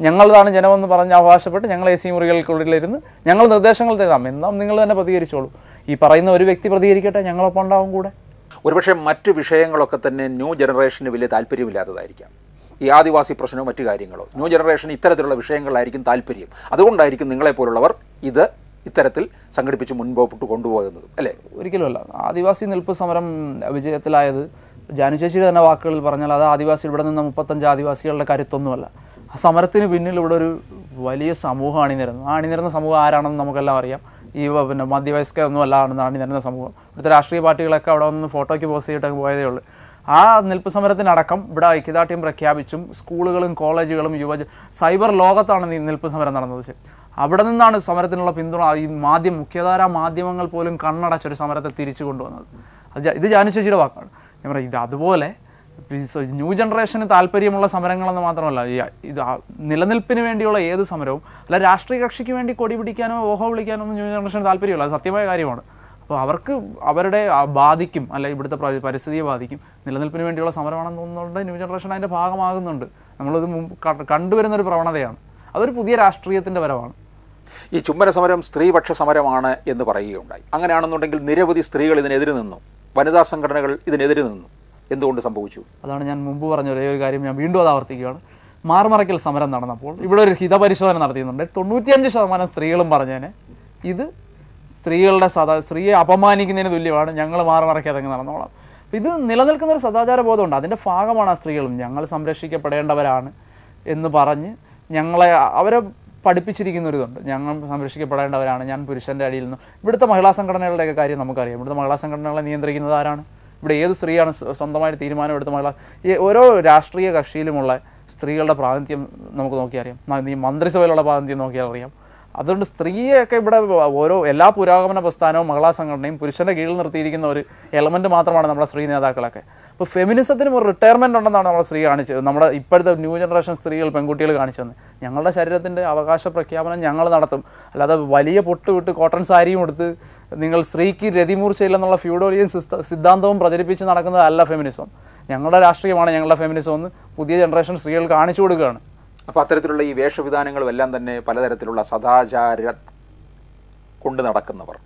[SPEAKER 2] ഞങ്ങളതാണ് ജനമെന്ന് പറഞ്ഞ് അവകാശപ്പെട്ട് ഞങ്ങൾ AC മുറികൾക്കുള്ളിലിരുന്ന് ഞങ്ങൾ നിർദ്ദേശങ്ങൾ തരാം. എന്നാൽ നിങ്ങൾ തന്നെ പ്രതികരിച്ചോളൂ. ഈ പറയുന്ന ഒരു വ്യക്തി പ്രതികരിക്കട്ടെ, ഞങ്ങളൊപ്പം ഉണ്ടാവും കൂടെ.
[SPEAKER 1] ഒരുപക്ഷെ മറ്റ് വിഷയങ്ങളൊക്കെ തന്നെ ന്യൂ ജനറേഷന് വലിയ താല്പര്യമില്ലാത്തതായിരിക്കാം. ഈ ആദിവാസി പ്രശ്നമോ മറ്റു കാര്യങ്ങളോ ന്യൂ ജനറേഷൻ ഇത്തരത്തിലുള്ള വിഷയങ്ങളിലായിരിക്കും താല്പര്യം. അതുകൊണ്ടായിരിക്കും നിങ്ങളെപ്പോലുള്ളവർ ഇത് ഇത്തരത്തിൽ സംഘടിപ്പിച്ച് മുൻപോട്ട് കൊണ്ടുപോകുന്നതും, അല്ലേ?
[SPEAKER 2] ഒരിക്കലുമല്ല. ആദിവാസി നിൽപ്പ് സമരം വിജയത്തിലായത് ജാനു ചേച്ചിയുടെ തന്നെ വാക്കുകളിൽ പറഞ്ഞാൽ അത് ആദിവാസി ഇവിടെ നിന്ന് 35 ആദിവാസികളുടെ കരുത്തൊന്നുമല്ല. ആ സമരത്തിന് പിന്നിൽ ഇവിടെ ഒരു വലിയ സമൂഹം അണിനിരുന്നു. ആ അണിനിരുന്ന സമൂഹം ആരാണെന്ന് നമുക്കെല്ലാം അറിയാം. ഈ മധ്യവയസ്കരൊന്നും അല്ലാണെന്ന് അണിനിരുന്ന സമൂഹം. ഇവിടുത്തെ രാഷ്ട്രീയ പാർട്ടികളൊക്കെ അവിടെ വന്ന് ഫോട്ടോയ്ക്ക് പോസ്റ്റ് ചെയ്തിട്ടൊക്കെ പോയതേ ഉള്ളൂ. ആ നിൽപ്പ് സമരത്തിനടക്കം ഇവിടെ ഐക്യദാർഢ്യം പ്രഖ്യാപിച്ചും സ്കൂളുകളും കോളേജുകളും സൈബർ ലോകത്താണ് നിൽപ്പ് സമരം നടന്നത്. അവിടെ നിന്നാണ് സമരത്തിനുള്ള പിന്തുണ ഈ മുഖ്യധാരാ മാധ്യമങ്ങൾ പോലും കണ്ണടച്ചൊരു സമരത്തെ തിരിച്ചു കൊണ്ടുവന്നത്. ഇത് ജാനു ചേച്ചിയുടെ വാക്കാണ്. ഞാൻ പറയാം, ഇത് അതുപോലെ ന്യൂ ജനറേഷന് താല്പര്യമുള്ള സമരങ്ങളെന്ന് മാത്രമല്ല, ഇത് നിലനിൽപ്പിന് വേണ്ടിയുള്ള ഏത് സമരവും അല്ല രാഷ്ട്രീയ കക്ഷിക്ക് വേണ്ടി കൊടി പിടിക്കാനോ ഓഹോ വിളിക്കാനോ ഒന്നും ന്യൂ ജനറേഷന് താല്പര്യമില്ല. അത് സത്യമായ കാര്യമാണ്. അപ്പോൾ അവർക്ക് അവരുടെ ബാധിക്കും, അല്ല ഇവിടുത്തെ പരിസ്ഥിതിയെ ബാധിക്കും. നിലനിൽപ്പിന് വേണ്ടിയുള്ള സമരമാണെന്ന് തോന്നുന്നുണ്ട്. ന്യൂ ജനറേഷൻ അതിൻ്റെ ഭാഗമാകുന്നുണ്ട്. നമ്മളത് കണ്ടുവരുന്നൊരു പ്രവണതയാണ്. അതൊരു പുതിയ രാഷ്ട്രീയത്തിൻ്റെ വരവാണ്.
[SPEAKER 1] ഈ ചുംബന സമരം സ്ത്രീപക്ഷ സമരമാണ് എന്ന് പറയുകയുണ്ടായി. അങ്ങനെയാണെന്നുണ്ടെങ്കിൽ നിരവധി സ്ത്രീകൾ ഇതിനെതിരെ നിന്നു, വനിതാ സംഘടനകൾ ഇതിനെതിരെ നിന്നു. എന്തുകൊണ്ട് സംഭവിച്ചു? അതാണ്
[SPEAKER 2] ഞാൻ മുമ്പ് പറഞ്ഞ ഒരേ ഒരു കാര്യം ഞാൻ വീണ്ടും അത് ആവർത്തിക്കുകയാണ്. മാറുമറയ്ക്കൽ സമരം നടന്നപ്പോൾ ഇവിടെ ഒരു ഹിതപരിശോധന നടത്തിയിട്ടുണ്ട്. 95% സ്ത്രീകളും പറഞ്ഞേനെ ഇത് സ്ത്രീയെ അപമാനിക്കുന്നതിന് തുല്യമാണ്, ഞങ്ങൾ മാറുമറയ്ക്കാതെങ്കിൽ നടന്നോളാം. ഇത് നിലനിൽക്കുന്ന ഒരു സദാചാര ബോധമുണ്ട്. അതിൻ്റെ ഭാഗമാണ് ആ സ്ത്രീകളും. ഞങ്ങൾ സംരക്ഷിക്കപ്പെടേണ്ടവരാണ് എന്ന് പറഞ്ഞ് അവരെ പഠിപ്പിച്ചിരിക്കുന്നൊരിതുണ്ട്. ഞങ്ങൾ സംരക്ഷിക്കപ്പെടേണ്ടവരാണ്, ഞാൻ പുരുഷൻ്റെ അടിയിൽ നിന്ന്. ഇവിടുത്തെ മഹിളാ സംഘടനകളുടെയൊക്കെ കാര്യം നമുക്കറിയാം. ഇവിടുത്തെ മഹിളാ സംഘടനകളെ നിയന്ത്രിക്കുന്നത് ആരാണ്? ഇവിടെ ഏത് സ്ത്രീയാണ് സ്വന്തമായിട്ട് തീരുമാനമെടുത്ത ഓരോ രാഷ്ട്രീയ കക്ഷിയിലുമുള്ള സ്ത്രീകളുടെ പ്രാതിനിധ്യം നമുക്ക് നോക്കിയറിയാം. ഈ മന്ത്രിസഭയിലുള്ള പ്രാതിനിധ്യം നോക്കിയാൽ അറിയാം. അതുകൊണ്ട് സ്ത്രീയൊക്കെ ഇവിടെ എല്ലാ പുരോഗമന പ്രസ്ഥാനവും മഹിളാ സംഘടനയും പുരുഷൻ്റെ കീഴിൽ നിർത്തിയിരിക്കുന്ന ഒരു എലമെൻറ്റ് മാത്രമാണ് നമ്മുടെ സ്ത്രീ നേതാക്കളൊക്കെ. അപ്പോൾ ഫെമിനിസത്തിനും ഒരു റിട്ടയർമെൻറ്റ് ഉണ്ടെന്നാണ് നമ്മുടെ സ്ത്രീ കാണിച്ചത്. നമ്മുടെ ഇപ്പോഴത്തെ ന്യൂ ജനറേഷൻ സ്ത്രീകൾ പെൺകുട്ടികൾ കാണിച്ചു തന്നെ. ഞങ്ങളുടെ ശരീരത്തിൻ്റെ അവകാശ പ്രഖ്യാപനം ഞങ്ങൾ നടത്തും, അല്ലാതെ വലിയ പൊട്ട് വിട്ട് കോട്ടൺ സാരിയും എടുത്ത് നിങ്ങൾ സ്ത്രീക്ക് രതിമൂർച്ചയില്ലെന്നുള്ള ഫ്യൂഡോലിയൻ സിദ്ധാന്തവും പ്രചരിപ്പിച്ച് നടക്കുന്നതല്ല ഫെമിനിസം. ഞങ്ങളുടെ രാഷ്ട്രീയമാണ് ഞങ്ങളുടെ ഫെമിനിസം എന്ന് പുതിയ ജനറേഷൻ സ്ത്രീകൾ കാണിച്ചു കൊടുക്കുകയാണ്.
[SPEAKER 1] അപ്പോൾ അത്തരത്തിലുള്ള ഈ വേഷവിധാനങ്ങളും എല്ലാം തന്നെ പലതരത്തിലുള്ള സദാചാര കൊണ്ട് നടക്കുന്നവർ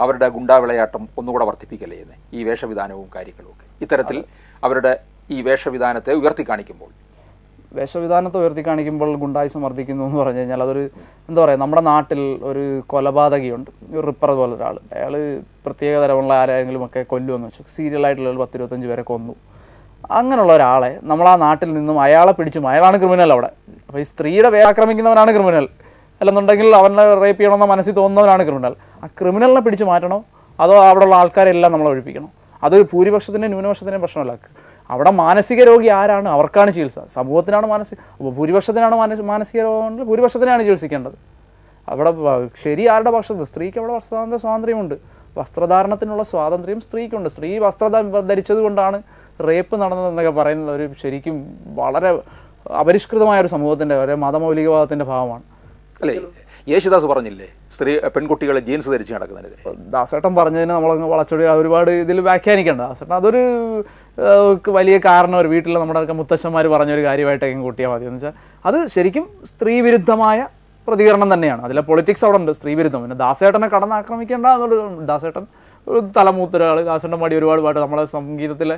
[SPEAKER 1] അവരുടെ ഗുണ്ടാവിളയാട്ടം ഒന്നുകൂടെ വർദ്ധിപ്പിക്കലേ ചെയ്യുന്നത് ഈ വേഷവിധാനവും കാര്യങ്ങളും ഒക്കെ ഇത്തരത്തിൽ അവരുടെ ഈ വേഷവിധാനത്തെ ഉയർത്തി കാണിക്കുമ്പോൾ
[SPEAKER 2] ഗുണ്ടായിസം വർദ്ധിക്കുന്നു എന്ന് പറഞ്ഞു കഴിഞ്ഞാൽ അതൊരു എന്താ പറയുക, നമ്മുടെ നാട്ടിൽ ഒരു കൊലപാതകിയുണ്ട്, ഒരു റിപ്പർ പോലെ ഒരാൾ, അയാൾ പ്രത്യേക തരമുള്ള ആരെങ്കിലും ഒക്കെ കൊല്ലുമെന്ന് വെച്ചു, സീരിയലായിട്ടുള്ള 10-25 പേരെ കൊന്നു. അങ്ങനെയുള്ള ഒരാളെ നമ്മൾ ആ നാട്ടിൽ നിന്നും അയാളെ പിടിച്ചും, അയാളാണ് ക്രിമിനൽ അവിടെ. അപ്പോൾ ഈ സ്ത്രീയുടെ ആക്രമിക്കുന്നവനാണ് ക്രിമിനൽ, അല്ലെന്നുണ്ടെങ്കിൽ അവനെ റേപ്പ് ചെയ്യണമെന്ന മനസ്സിൽ തോന്നുന്നവനാണ് ക്രിമിനൽ. ആ ക്രിമിനലിനെ പിടിച്ച് മാറ്റണോ അതോ അവിടെയുള്ള ആൾക്കാരെല്ലാം നമ്മൾ ഒഴിപ്പിക്കണം? അത് ഭൂരിപക്ഷത്തിൻ്റെ ന്യൂനപക്ഷത്തിൻ്റെ പ്രശ്നമല്ല. അവിടെ മാനസിക രോഗി ആരാണ് അവർക്കാണ് ചികിത്സ. സമൂഹത്തിനാണ് ഭൂരിപക്ഷത്തിനാണ് മാനസിക രോഗമുണ്ട്, ഭൂരിപക്ഷത്തിനാണ് ചികിത്സിക്കേണ്ടത്. അവിടെ ശരി ആരുടെ പക്ഷത്ത്? സ്ത്രീക്ക് അവിടെ സ്വാതന്ത്ര്യമുണ്ട്, വസ്ത്രധാരണത്തിനുള്ള സ്വാതന്ത്ര്യം സ്ത്രീക്കുണ്ട്. സ്ത്രീ വസ്ത്രം ധരിച്ചത് കൊണ്ടാണ് റേപ്പ് നടന്നതെന്നൊക്കെ പറയുന്നത് ഒരു ശരിക്കും വളരെ അപരിഷ്കൃതമായ ഒരു സമൂഹത്തിൻ്റെ ഒരു മതമൗലികവാദത്തിൻ്റെ ഭാഗമാണ്.
[SPEAKER 1] അല്ലേ? യേശുദാസ് പറഞ്ഞില്ലേ പെൺകുട്ടികളെ ജീൻസ് ധരിച്ച് നടക്കുന്നതിനെതിരെ?
[SPEAKER 2] ദാസേട്ടൻ പറഞ്ഞതിന് നമ്മൾ വളച്ചൊടി ഒരുപാട് ഇതിൽ വ്യാഖ്യാനിക്കേണ്ട. ദാസേട്ടൻ അതൊരു വലിയ കാരണം ഒരു വീട്ടിൽ നമ്മുടെ മുത്തശ്ശന്മാർ പറഞ്ഞൊരു കാര്യമായിട്ടൊക്കെ കൂട്ടിയാൽ മതി. എന്ന് വെച്ചാൽ അത് ശരിക്കും സ്ത്രീ വിരുദ്ധമായ പ്രതികരണം തന്നെയാണ്. അതിലെ പൊളിറ്റിക്സ് അവിടെ ഉണ്ട്, സ്ത്രീ വിരുദ്ധം. പിന്നെ ദാസേട്ടനെ കടന്നാക്രമിക്കേണ്ട എന്നുള്ളത്, ദാസേട്ടൻ ഒരു തലമൂത്തൊരാൾ, ദാസേട്ടൻ പാടി ഒരുപാട് പാട്ട് നമ്മളെ സംഗീതത്തിലെ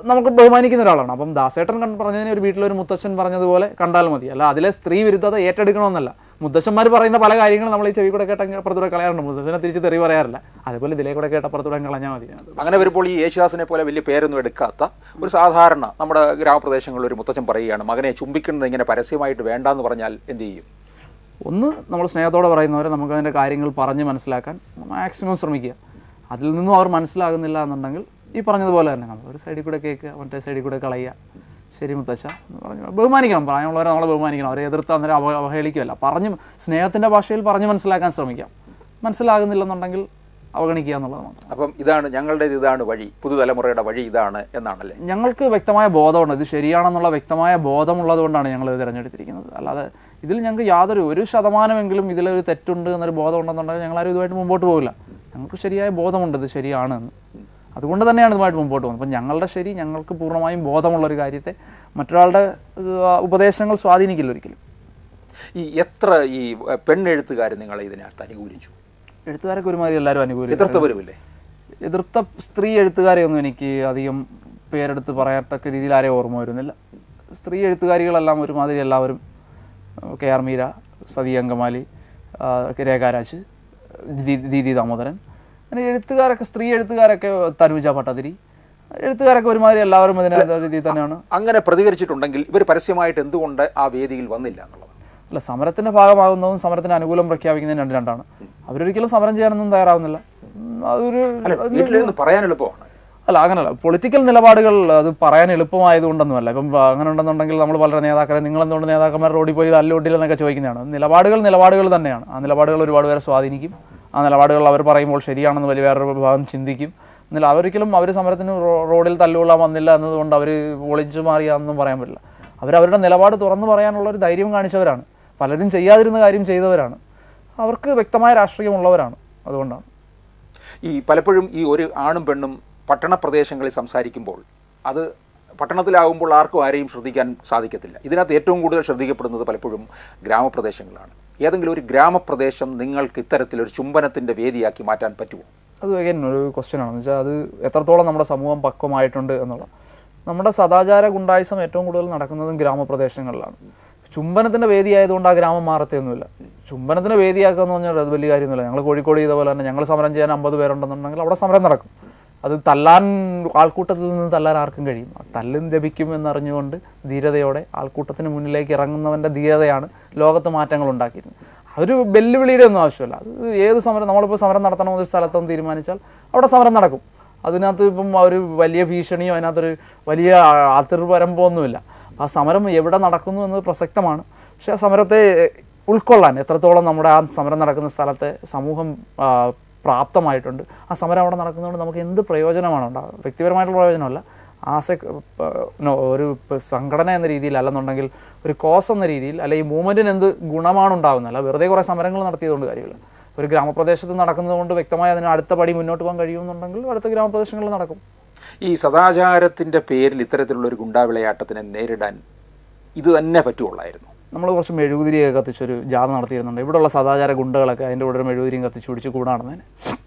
[SPEAKER 2] നമുക്ക് ബഹുമാനിക്കുന്ന ഒരാളാണ്. അപ്പം ദാസേട്ടൻ പറഞ്ഞതിന് ഒരു വീട്ടിലൊരു മുത്തശ്ശൻ പറഞ്ഞതുപോലെ കണ്ടാൽ മതി, അല്ല അതിലെ സ്ത്രീ വിരുദ്ധത ഏറ്റെടുക്കണമെന്നല്ല. മുത്തശ്ശന്മാർ പറയുന്ന പല കാര്യങ്ങളും നമ്മൾ ഈ ചെവി കൂടെ കേട്ട അപ്പുറത്തൂടെ കളയാറുണ്ട്, മുത്തശ്ശനെ തിരിച്ച് തെറി പറയാറില്ല. അതുപോലെ ഇതിലേ കൂടെ കേട്ട അപ്പുറത്തൂടെ കളഞ്ഞാൽ മതി.
[SPEAKER 1] അങ്ങനെ വരുമ്പോൾ ഈ യേശുദാസിനെ പോലെ വലിയ പേരൊന്നും എടുക്കാത്ത ഒരു സാധാരണ നമ്മുടെ ഗ്രാമപ്രദേശങ്ങളിൽ ഒരു മുത്തച്ഛൻ പറയുകയാണ് മകനെ ചുംബിക്കുന്നത് ഇങ്ങനെ പരസ്യമായിട്ട് വേണ്ടാന്ന് പറഞ്ഞാൽ എന്ത് ചെയ്യും?
[SPEAKER 2] ഒന്ന്, നമ്മൾ സ്നേഹത്തോടെ പറയുന്നവരെ നമുക്ക് അതിൻ്റെ കാര്യങ്ങൾ പറഞ്ഞ് മനസ്സിലാക്കാൻ മാക്സിമം ശ്രമിക്കുക. അതിൽ നിന്നും അവർ മനസ്സിലാകുന്നില്ല എന്നുണ്ടെങ്കിൽ ഈ പറഞ്ഞതുപോലെ തന്നെ നമ്മൾ ഒരു സൈഡിൽ കൂടെ കേൾക്കുക, മറ്റേ സൈഡിൽ കൂടെ കളയുക. ശരി മുത്തശ്ശ എന്ന് പറഞ്ഞു ബഹുമാനിക്കണം, പ്രായമുള്ളവരെ നമ്മളെ ബഹുമാനിക്കണം. അവരെ എതിർത്ത് അന്നേരം അവഹേളിക്കുകയല്ല, പറഞ്ഞ് സ്നേഹത്തിൻ്റെ ഭാഷയിൽ പറഞ്ഞ് മനസ്സിലാക്കാൻ ശ്രമിക്കാം. മനസ്സിലാകുന്നില്ലെന്നുണ്ടെങ്കിൽ അവഗണിക്കുക എന്നുള്ളത് മാത്രം.
[SPEAKER 1] അപ്പം ഇതാണ് വഴി, പുതുതലമുറയുടെ വഴി ഇതാണ് എന്നാണല്ലേ?
[SPEAKER 2] ഞങ്ങൾക്ക് വ്യക്തമായ ബോധമുണ്ട്, ഇത് ശരിയാണെന്നുള്ള വ്യക്തമായ ബോധമുള്ളത് കൊണ്ടാണ് ഞങ്ങൾ ഇത് തിരഞ്ഞെടുത്തിരിക്കുന്നത്. അല്ലാതെ ഇതിൽ ഞങ്ങൾക്ക് യാതൊരു 1% ഇതിലൊരു തെറ്റുണ്ട് എന്നൊരു ബോധം ഉണ്ടെന്നുണ്ടെങ്കിൽ ഞങ്ങളാരും ഇതുമായിട്ട് മുമ്പോട്ട് പോകില്ല. ഞങ്ങൾക്ക് ശരിയായ ബോധമുണ്ട് ഇത് ശരിയാണ് എന്ന്. അതുകൊണ്ട് തന്നെയാണ് ഇതുമായിട്ട് മുമ്പോട്ട് പോകുന്നത്. അപ്പം ഞങ്ങളുടെ ശരി, ഞങ്ങൾക്ക് പൂർണ്ണമായും ബോധമുള്ളൊരു കാര്യത്തെ മറ്റൊരാളുടെ ഉപദേശങ്ങൾ സ്വാധീനിക്കില്ല ഒരിക്കലും.
[SPEAKER 1] എത്ര ഈ പെണ്ണെഴുത്തുകാർ നിങ്ങളെ ഇതിനകത്ത് അനുകൂലിച്ചു?
[SPEAKER 2] എഴുത്തുകാരൊക്കെ ഒരുമാതിരി എല്ലാവരും അനുകൂലിച്ചു.
[SPEAKER 1] എതിർത്തവരുമില്ലേ?
[SPEAKER 2] എതിർത്ത സ്ത്രീ എഴുത്തുകാരെയൊന്നും എനിക്ക് അധികം പേരെടുത്ത് പറയത്തക്ക രീതിയിൽ ആരെയും ഓർമ്മ വരുന്നില്ല. സ്ത്രീ എഴുത്തുകാരികളെല്ലാം ഒരുമാതിരി എല്ലാവരും, KR മീര, സതി അങ്കമാലി, രേഖാരാജ്, ദീദി ദാമോദരൻ, അങ്ങനെ എഴുത്തുകാരൊക്കെ, സ്ത്രീ എഴുത്തുകാരൊക്കെ, തനുജ ഭട്ടതിരി, എഴുത്തുകാരൊക്കെ ഒരുമാതിരി എല്ലാവരും അതിൻ്റെ രീതിയിൽ തന്നെയാണ്.
[SPEAKER 1] അങ്ങനെ പ്രതികരിച്ചിട്ടുണ്ടെങ്കിൽ ഇവർ പരസ്യമായിട്ട് എന്തുകൊണ്ട് ആ വേദിയിൽ വന്നില്ല എന്നുള്ളത്?
[SPEAKER 2] അല്ല, സമരത്തിൻ്റെ ഭാഗമാകുന്നതും സമരത്തിന് അനുകൂലം പ്രഖ്യാപിക്കുന്നതിന് രണ്ടാണ്. അവരൊരിക്കലും സമരം ചെയ്യാനൊന്നും തയ്യാറാവുന്നില്ല.
[SPEAKER 1] അതൊരു പറയാൻ എളുപ്പമാണ്.
[SPEAKER 2] അല്ല, അങ്ങനെയല്ല. പൊളിറ്റിക്കൽ നിലപാടുകൾ അത് പറയാൻ എളുപ്പമായതുകൊണ്ടൊന്നുമല്ല. ഇപ്പം അങ്ങനെ ഉണ്ടെന്നുണ്ടെങ്കിൽ നമ്മൾ വളരെ നേതാക്കളെ, നിങ്ങളെന്തുകൊണ്ട് നേതാക്കന്മാർ റോഡിൽ പോയി തല്ലുകൊണ്ടില്ലെന്നൊക്കെ ചോദിക്കുന്നതാണ്. നിലപാടുകൾ തന്നെയാണ്. ആ നിലപാടുകൾ ഒരുപാട് പേരെ സ്വാധീനിക്കും. ആ നിലപാടുകൾ അവർ പറയുമ്പോൾ ശരിയാണെന്ന് വലിയ വേറൊരു വിഭാഗം ചിന്തിക്കും. എന്നാൽ അവരൊരിക്കലും സമരത്തിന് റോഡിൽ തല്ലുകൊള്ളാൻ വന്നില്ല എന്നതുകൊണ്ട് അവർ ഒളിച്ചു മാറിയാണെന്നും പറയാൻ പറ്റില്ല. അവരവരുടെ നിലപാട് തുറന്നു പറയാനുള്ള ഒരു ധൈര്യം കാണിച്ചവരാണ്. പലരും ചെയ്യാതിരുന്ന കാര്യം ചെയ്തവരാണ്. അവർക്ക് വ്യക്തമായ രാഷ്ട്രീയമുള്ളവരാണ്. അതുകൊണ്ടാണ്
[SPEAKER 1] ഈ പലപ്പോഴും ഈ ഒരു ആണും പെണ്ണും പട്ടണ പ്രദേശങ്ങളിൽ സംസാരിക്കുമ്പോൾ അത് പട്ടണത്തിലാകുമ്പോൾ ആരെയും ശ്രദ്ധിക്കാൻ സാധിക്കത്തില്ല. ഇതിനകത്ത് ഏറ്റവും കൂടുതൽ ശ്രദ്ധിക്കപ്പെടുന്നത് പലപ്പോഴും ഗ്രാമപ്രദേശങ്ങളാണ്. ഏതെങ്കിലും ഒരു ഗ്രാമപ്രദേശം നിങ്ങൾക്ക് ഇത്തരത്തിലൊരു ചുംബനത്തിൻ്റെ വേദിയാക്കി മാറ്റാൻ പറ്റുമോ?
[SPEAKER 2] അത് ഒരു ക്വസ്റ്റ്യൻ ആണെന്ന് വെച്ചാൽ അത് എത്രത്തോളം നമ്മുടെ സമൂഹം പക്വമായിട്ടുണ്ട് എന്നുള്ള. നമ്മുടെ സദാചാര ഗുണ്ടായിസം ഏറ്റവും കൂടുതൽ നടക്കുന്നതും ഗ്രാമപ്രദേശങ്ങളിലാണ്. ചുംബനത്തിൻ്റെ വേദിയായതുകൊണ്ട് ആ ഗ്രാമം മാറത്തൊന്നുമില്ല. ചുംബനത്തിൻ്റെ വേദിയാക്കുക എന്ന് പറഞ്ഞാൽ അത് വലിയ കാര്യമൊന്നുമില്ല. ഞങ്ങൾ കോഴിക്കോട് ഇതേപോലെ തന്നെ ഞങ്ങൾ സമരം ചെയ്യാൻ 50 പേരുണ്ടെന്നുണ്ടെങ്കിൽ അവിടെ സമരം നടക്കും. അത് തല്ലാൻ, ആൾക്കൂട്ടത്തിൽ നിന്ന് തല്ലാൻ ആർക്കും കഴിയും. തല്ലും ലഭിക്കും എന്നറിഞ്ഞുകൊണ്ട് ധീരതയോടെ ആൾക്കൂട്ടത്തിന് മുന്നിലേക്ക് ഇറങ്ങുന്നവൻ്റെ ധീരതയാണ് ലോകത്ത് മാറ്റങ്ങൾ ഉണ്ടാക്കിയിരുന്നത്. അതൊരു വെല്ലുവിളിയുടെ ഒന്നും ആവശ്യമില്ല. അത് ഏത് സമരം, നമ്മളിപ്പോൾ സമരം നടത്തണമെന്നൊരു സ്ഥലത്തൊന്ന് തീരുമാനിച്ചാൽ അവിടെ സമരം നടക്കും. അതിനകത്ത് ഇപ്പം ഒരു വലിയ ഭീഷണിയോ അതിനകത്തൊരു വലിയ അതിർവരമ്പോ ഒന്നുമില്ല. ആ സമരം എവിടെ നടക്കുന്നു എന്നത് പ്രസക്തമാണ്. പക്ഷേ ആ സമരത്തെ ഉൾക്കൊള്ളാൻ എത്രത്തോളം നമ്മുടെ ആ സമരം നടക്കുന്ന സ്ഥലത്തെ സമൂഹം പ്രാപ്തമായിട്ടുണ്ട്. ആ സമരം അവിടെ നടക്കുന്നതുകൊണ്ട് നമുക്ക് എന്ത് പ്രയോജനമാണ് ഉണ്ടാകുക? വ്യക്തിപരമായിട്ടുള്ള പ്രയോജനമല്ല, ഒരു സംഘടന എന്ന രീതിയിൽ, അല്ലെന്നുണ്ടെങ്കിൽ ഒരു കോസ് എന്ന രീതിയിൽ, അല്ലെങ്കിൽ ഈ മൂവ്മെൻറ്റിന് എന്ത് ഗുണമാണ് ഉണ്ടാകുന്നത്? അല്ല വെറുതെ കുറേ സമരങ്ങൾ നടത്തിയതുകൊണ്ട് കാര്യമില്ല. ഒരു ഗ്രാമപ്രദേശത്ത് നടക്കുന്നതുകൊണ്ട് വ്യക്തമായി അതിന് അടുത്ത പടി മുന്നോട്ട് പോകാൻ കഴിയുമെന്നുണ്ടെങ്കിൽ അടുത്ത ഗ്രാമപ്രദേശങ്ങളിൽ നടക്കും.
[SPEAKER 1] ഈ സദാചാരത്തിൻ്റെ പേരിൽ ഇത്തരത്തിലുള്ളൊരു ഗുണ്ടാവിളയാട്ടത്തിനെ നേരിടാൻ ഇത് തന്നെ പറ്റുള്ളായിരുന്നു.
[SPEAKER 2] നമ്മൾ കുറച്ച് മെഴുകുതിരിയൊക്കെ കത്തിച്ചൊരു ജാഥ നടത്തിയിരുന്നുണ്ട്. ഇവിടെയുള്ള സദാചാര ഗുണ്ടകളൊക്കെ അതിൻ്റെ കൂടെ ഒരു മെഴുകുതിരിയും കത്തിച്ച് പിടിച്ച് കൂടാണെന്നതിന്.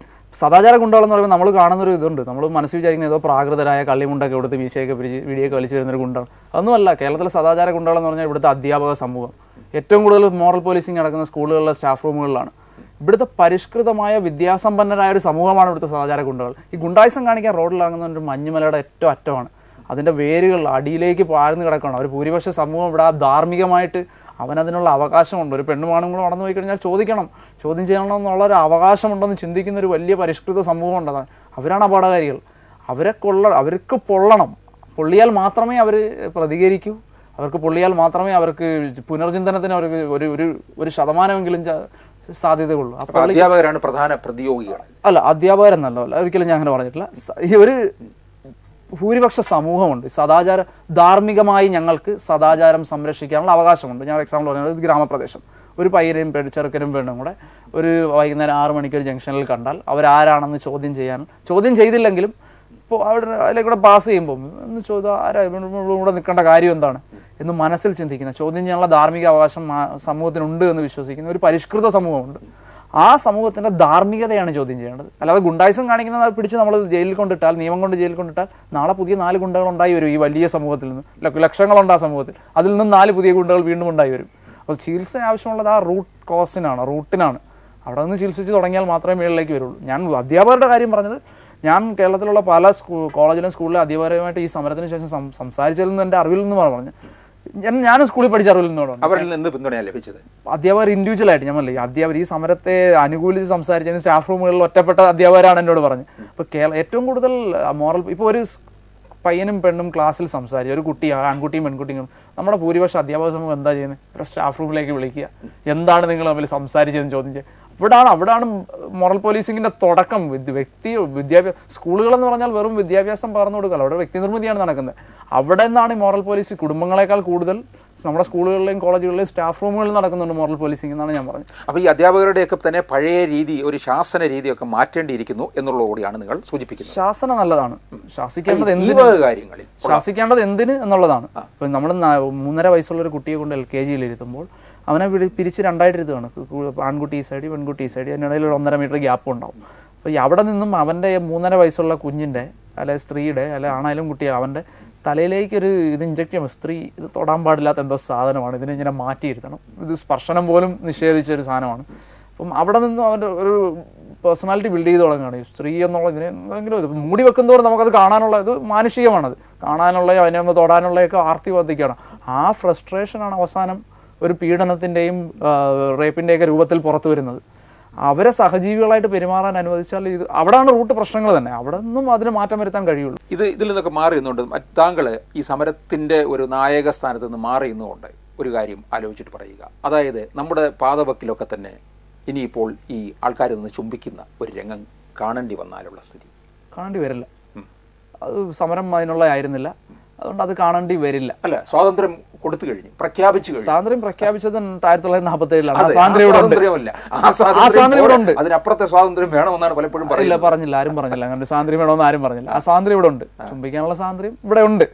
[SPEAKER 2] സദാചാര ഗുണ്ടകളെന്ന് പറയുമ്പോൾ നമ്മൾ കാണുന്നൊരു ഇതുണ്ട്, നമ്മൾ മനസ്സിൽ വിചാരിക്കുന്ന ഏതോ പ്രാകൃതരായ കള്ളിമുണ്ടൊക്കെ ഇവിടുത്തെ വീശയൊക്കെ പിടിച്ച് വീഡിയൊക്കെ വലിച്ചു വരുന്നൊരു ഗുണ്ടാണ്. അതൊന്നുമല്ല. കേരളത്തിലെ സദാചാര ഗുണ്ടകളെന്ന് പറഞ്ഞാൽ ഇവിടുത്തെ അധ്യാപക സമൂഹം. ഏറ്റവും കൂടുതൽ മോറൽ പോലീസിങ് നടക്കുന്ന സ്കൂളുകളിലെ സ്റ്റാഫ് റൂമുകളിലാണ്. ഇവിടുത്തെ പരിഷ്കൃതമായ വിദ്യാസമ്പന്നരായ ഒരു സമൂഹമാണ് ഇവിടുത്തെ സദാചാര ഗുണ്ടകൾ. ഈ ഗുണ്ടായിസം കാണിക്കാൻ റോഡിലാകുന്ന ഒരു മഞ്ഞുമലയുടെ ഏറ്റവും അറ്റമാണ്. അതിൻ്റെ വേരുകൾ അടിയിലേക്ക് പാഴ്ന്നു കിടക്കണം. ഒരു ഭൂരിപക്ഷ സമൂഹം ഇവിടെ ധാർമ്മികമായിട്ട് അവനതിനുള്ള അവകാശമുണ്ട്. ഒരു പെണ്ണുമാണും കൂടെ നടന്നു പോയി കഴിഞ്ഞാൽ ചോദ്യം ചെയ്യണമെന്നുള്ള ഒരു അവകാശമുണ്ടെന്ന് ചിന്തിക്കുന്ന ഒരു വലിയ പരിഷ്കൃത സമൂഹം ഉണ്ട്. അവരാണ് അപകടകാരികൾ. അവർക്ക് പൊള്ളിയാൽ മാത്രമേ അവർ പ്രതികരിക്കൂ. അവർക്ക് പൊള്ളിയാൽ മാത്രമേ അവർക്ക് പുനർചിന്തനത്തിന് അവർക്ക് ഒരു ശതമാനമെങ്കിലും സാധ്യതയുള്ളൂ. അപ്പോൾ
[SPEAKER 1] അധ്യാപകരാണ് പ്രധാന പ്രതിയോഗികൾ.
[SPEAKER 2] അല്ല, അധ്യാപകരെന്നല്ല, ഒരിക്കലും ഞാൻ അങ്ങനെ പറഞ്ഞിട്ടില്ല. ഈ ഒരു ഭൂരിപക്ഷ സമൂഹമുണ്ട്. ധാർമ്മികമായി ഞങ്ങൾക്ക് സദാചാരം സംരക്ഷിക്കാനുള്ള അവകാശമുണ്ട്. ഞാൻ എക്സാമ്പിൾ പറഞ്ഞത് ഗ്രാമപ്രദേശം. ഒരു പയ്യനെയും ചെറുക്കനും പെണ്ണും കൂടെ ഒരു വൈകുന്നേരം 6 മണിക്ക് ഒരു ജംഗ്ഷനിൽ കണ്ടാൽ അവരാരാണെന്ന് ചോദ്യം ചെയ്തില്ലെങ്കിലും ഇപ്പോൾ അവിടെ അതിലേക്കൂടെ പാസ് ചെയ്യുമ്പോൾ ഒന്ന് ഇവിടെ നിൽക്കേണ്ട കാര്യം എന്താണ് എന്ന് മനസ്സിൽ ചിന്തിക്കുന്ന, ചോദ്യം ചെയ്യാനുള്ള ധാർമ്മിക അവകാശം സമൂഹത്തിനുണ്ട് എന്ന് വിശ്വസിക്കുന്ന ഒരു പരിഷ്കൃത സമൂഹമുണ്ട്. ആ സമൂഹത്തിൻ്റെ ധാർമ്മികതയാണ് ചോദ്യം ചെയ്യേണ്ടത്. അല്ലാതെ ഗുണ്ടായിസം കാണിക്കുന്നത് പിടിച്ച് നമ്മൾ ജയിലിൽ കൊണ്ടിട്ടാൽ, നിയമം കൊണ്ട് ജയിലിൽ കൊണ്ടിട്ടാൽ നാളെ പുതിയ 4 ഗുണ്ടകൾ ഉണ്ടായി വരും. ഈ വലിയ സമൂഹത്തിൽ നിന്ന് ലക്ഷങ്ങളുണ്ട് ആ സമൂഹത്തിൽ. അതിൽ നിന്നും 4 പുതിയ ഗുണ്ടകൾ വീണ്ടും ഉണ്ടായി വരും. അപ്പോൾ ചികിത്സ ആവശ്യമുള്ളത് ആ റൂട്ടിനാണ്. അവിടെ നിന്ന് ചികിത്സിച്ച് തുടങ്ങിയാൽ മാത്രമേ മേളിലേക്ക് വരുള്ളൂ. ഞാൻ അധ്യാപകരുടെ കാര്യം പറഞ്ഞത്, ഞാൻ കേരളത്തിലുള്ള പല കോളേജിലും സ്കൂളിലും അധ്യാപകരുമായിട്ട് ഈ സമരത്തിന് ശേഷം സംസാരിച്ചതിൽ നിന്ന് എൻ്റെ അറിവിൽ നിന്ന് പറഞ്ഞു. ഞാൻ സ്കൂളിൽ പഠിച്ച അറിവിൽ നിന്നോട്
[SPEAKER 1] അവരിൽ നിന്ന് പിന്തുണയാണ് ലഭിച്ചത്.
[SPEAKER 2] അധ്യാപകർ ഇൻഡിവിജ്വലായിട്ട് ഞാൻ പറഞ്ഞില്ലേ, അധ്യാപകർ ഈ സമരത്തെ അനുകൂലിച്ച് സംസാരിച്ചതിന് സ്റ്റാഫ് റൂമുകളിൽ ഒറ്റപ്പെട്ട അധ്യാപകരാണ് എന്നോട് പറഞ്ഞത്. ഇപ്പോൾ ഏറ്റവും കൂടുതൽ ഇപ്പോൾ ഒരു പയ്യനും പെണ്ണും ക്ലാസ്സിൽ സംസാരിച്ചു, ഒരു കുട്ടി ആൺകുട്ടിയും പെൺകുട്ടിയും, നമ്മുടെ ഭൂരിപക്ഷ അധ്യാപക സമൂഹം എന്താ ചെയ്യുന്നത്? ഒരു സ്റ്റാഫ് റൂമിലേക്ക് വിളിക്കുക, എന്താണ് നിങ്ങൾ തമ്മിൽ സംസാരിച്ചതെന്ന് ചോദ്യം ചെയ്യുക. അവിടാണ് മോറൽ പോലീസിങ്ങിന്റെ തുടക്കം. സ്കൂളുകളെന്ന് പറഞ്ഞാൽ വെറും വിദ്യാഭ്യാസം പകർന്നു കൊടുക്കുക, അവിടെ വ്യക്തി നിർമ്മിതിയാണ് നടക്കുന്നത്. അവിടെ നിന്നാണ് ഈ മോറൽ പോലീസ് കുടുംബങ്ങളെക്കാൾ കൂടുതൽ നമ്മുടെ സ്കൂളുകളിലെയും കോളേജുകളിലെയും സ്റ്റാഫ് റൂമുകളിൽ നടക്കുന്നുണ്ട് മോറൽ പോലീസിംഗ് എന്നാണ് ഞാൻ പറഞ്ഞത്.
[SPEAKER 1] അപ്പോൾ ഈ അധ്യാപകരുടെയൊക്കെ തന്നെ പഴയ രീതി, ഒരു ശാസന രീതിയൊക്കെ മാറ്റേണ്ടിയിരിക്കുന്നു എന്നുള്ളതുകൂടിയാണ് നിങ്ങൾ സൂചിപ്പിക്കുന്നത്.
[SPEAKER 2] ശാസന നല്ലതാണ്, ശാസിക്കേണ്ടത് എന്തിന് എന്നുള്ളതാണ്. ഇപ്പം നമ്മൾ 3.5 വയസ്സുള്ള ഒരു കുട്ടിയെ കൊണ്ട് LKG ഇരുത്തുമ്പോൾ അവനെ പിരിച്ച് 2ആയിട്ട് ഇരുത്തുകയാണ്. ആൺകുട്ടി ഈ സൈഡ്, പെൺകുട്ടി ഈ സൈഡ്, അതിനിടയിൽ ഒരു 1.5 മീറ്റർ ഗ്യാപ്പ് ഉണ്ടാവും. അപ്പോൾ അവിടെ നിന്നും അവൻ്റെ 3.5 വയസ്സുള്ള കുഞ്ഞിൻ്റെ അല്ലെ സ്ത്രീയുടെ അല്ലെ ആണായാലും കുട്ടിയെ അവൻ്റെ തലയിലേക്കൊരു ഇത് ഇഞ്ചക്ട് ചെയ്യുമ്പോൾ, സ്ത്രീ ഇത് തൊടാൻ പാടില്ലാത്ത എന്തോ സാധനമാണ്, ഇതിനെ ഇങ്ങനെ മാറ്റിയിരുത്തണം, ഇത് സ്പർശനം പോലും നിഷേധിച്ചൊരു സാധനമാണ്. അപ്പം അവിടെ നിന്നും അവൻ്റെ ഒരു പേഴ്സണാലിറ്റി ബിൽഡ് ചെയ്ത് തുടങ്ങുകയാണ്. സ്ത്രീ എന്നുള്ള ഇതിനെ എന്തെങ്കിലും മൂടി വെക്കുന്നതോടെ നമുക്കത് കാണാനുള്ള ഇത് മാനുഷികമാണത്, കാണാനുള്ള അതിനെ ഒന്ന് തൊടാനുള്ളതൊക്കെ ആർത്തി വർദ്ധിക്കുകയാണ്. ആ ഫ്രസ്ട്രേഷനാണ് അവസാനം ഒരു പീഡനത്തിൻ്റെയും റേപ്പിൻ്റെയൊക്കെ രൂപത്തിൽ പുറത്തു വരുന്നത്. അവരെ സഹജീവികളായിട്ട് പെരുമാറാൻ അനുവദിച്ചാൽ അവിടെയാണ് റൂട്ട് പ്രശ്നങ്ങൾ തന്നെ. അവിടെ നിന്നും അതിന് മാറ്റം വരുത്താൻ കഴിയുള്ളൂ.
[SPEAKER 1] ഇതിൽ നിന്നൊക്കെ മാറി നിന്നുകൊണ്ട് താങ്കൾ ഈ സമരത്തിൻ്റെ ഒരു നായക സ്ഥാനത്ത് നിന്ന് മാറി നിന്നുകൊണ്ട് ഒരു കാര്യം ആലോചിച്ചിട്ട് പറയുക. അതായത് നമ്മുടെ പാതവക്കിലൊക്കെ തന്നെ ഇനിയിപ്പോൾ ഈ ആൾക്കാർ നിന്ന് ചുംബിക്കുന്ന ഒരു രംഗം കാണേണ്ടി വന്നാലുള്ള സ്ഥിതി.
[SPEAKER 2] കാണേണ്ടി വരില്ല, അത് സമരം അതിനുള്ള ആയിരുന്നില്ല, അതുകൊണ്ട് അത് കാണേണ്ടി വരില്ല.
[SPEAKER 1] അല്ല, സ്വാതന്ത്ര്യം കൊടുത്തു കഴിഞ്ഞു, പ്രഖ്യാപിച്ചു കഴിഞ്ഞു.
[SPEAKER 2] സ്വാതന്ത്ര്യം പ്രഖ്യാപിച്ചത് 1947-ലാണ്.
[SPEAKER 1] അതിനപ്പുറത്തെ സ്വാതന്ത്ര്യം വേണമെന്നാണ് പലപ്പോഴും
[SPEAKER 2] പറഞ്ഞില്ല. ആരും പറഞ്ഞില്ല അങ്ങനെ സ്വാതന്ത്ര്യം വേണമെന്ന് ആരും പറഞ്ഞില്ല. ആ സ്വാതന്ത്ര്യം ഇവിടെ ഉണ്ട്, ചുംബിക്കാനുള്ള സ്വാതന്ത്ര്യം ഇവിടെ ഉണ്ട്.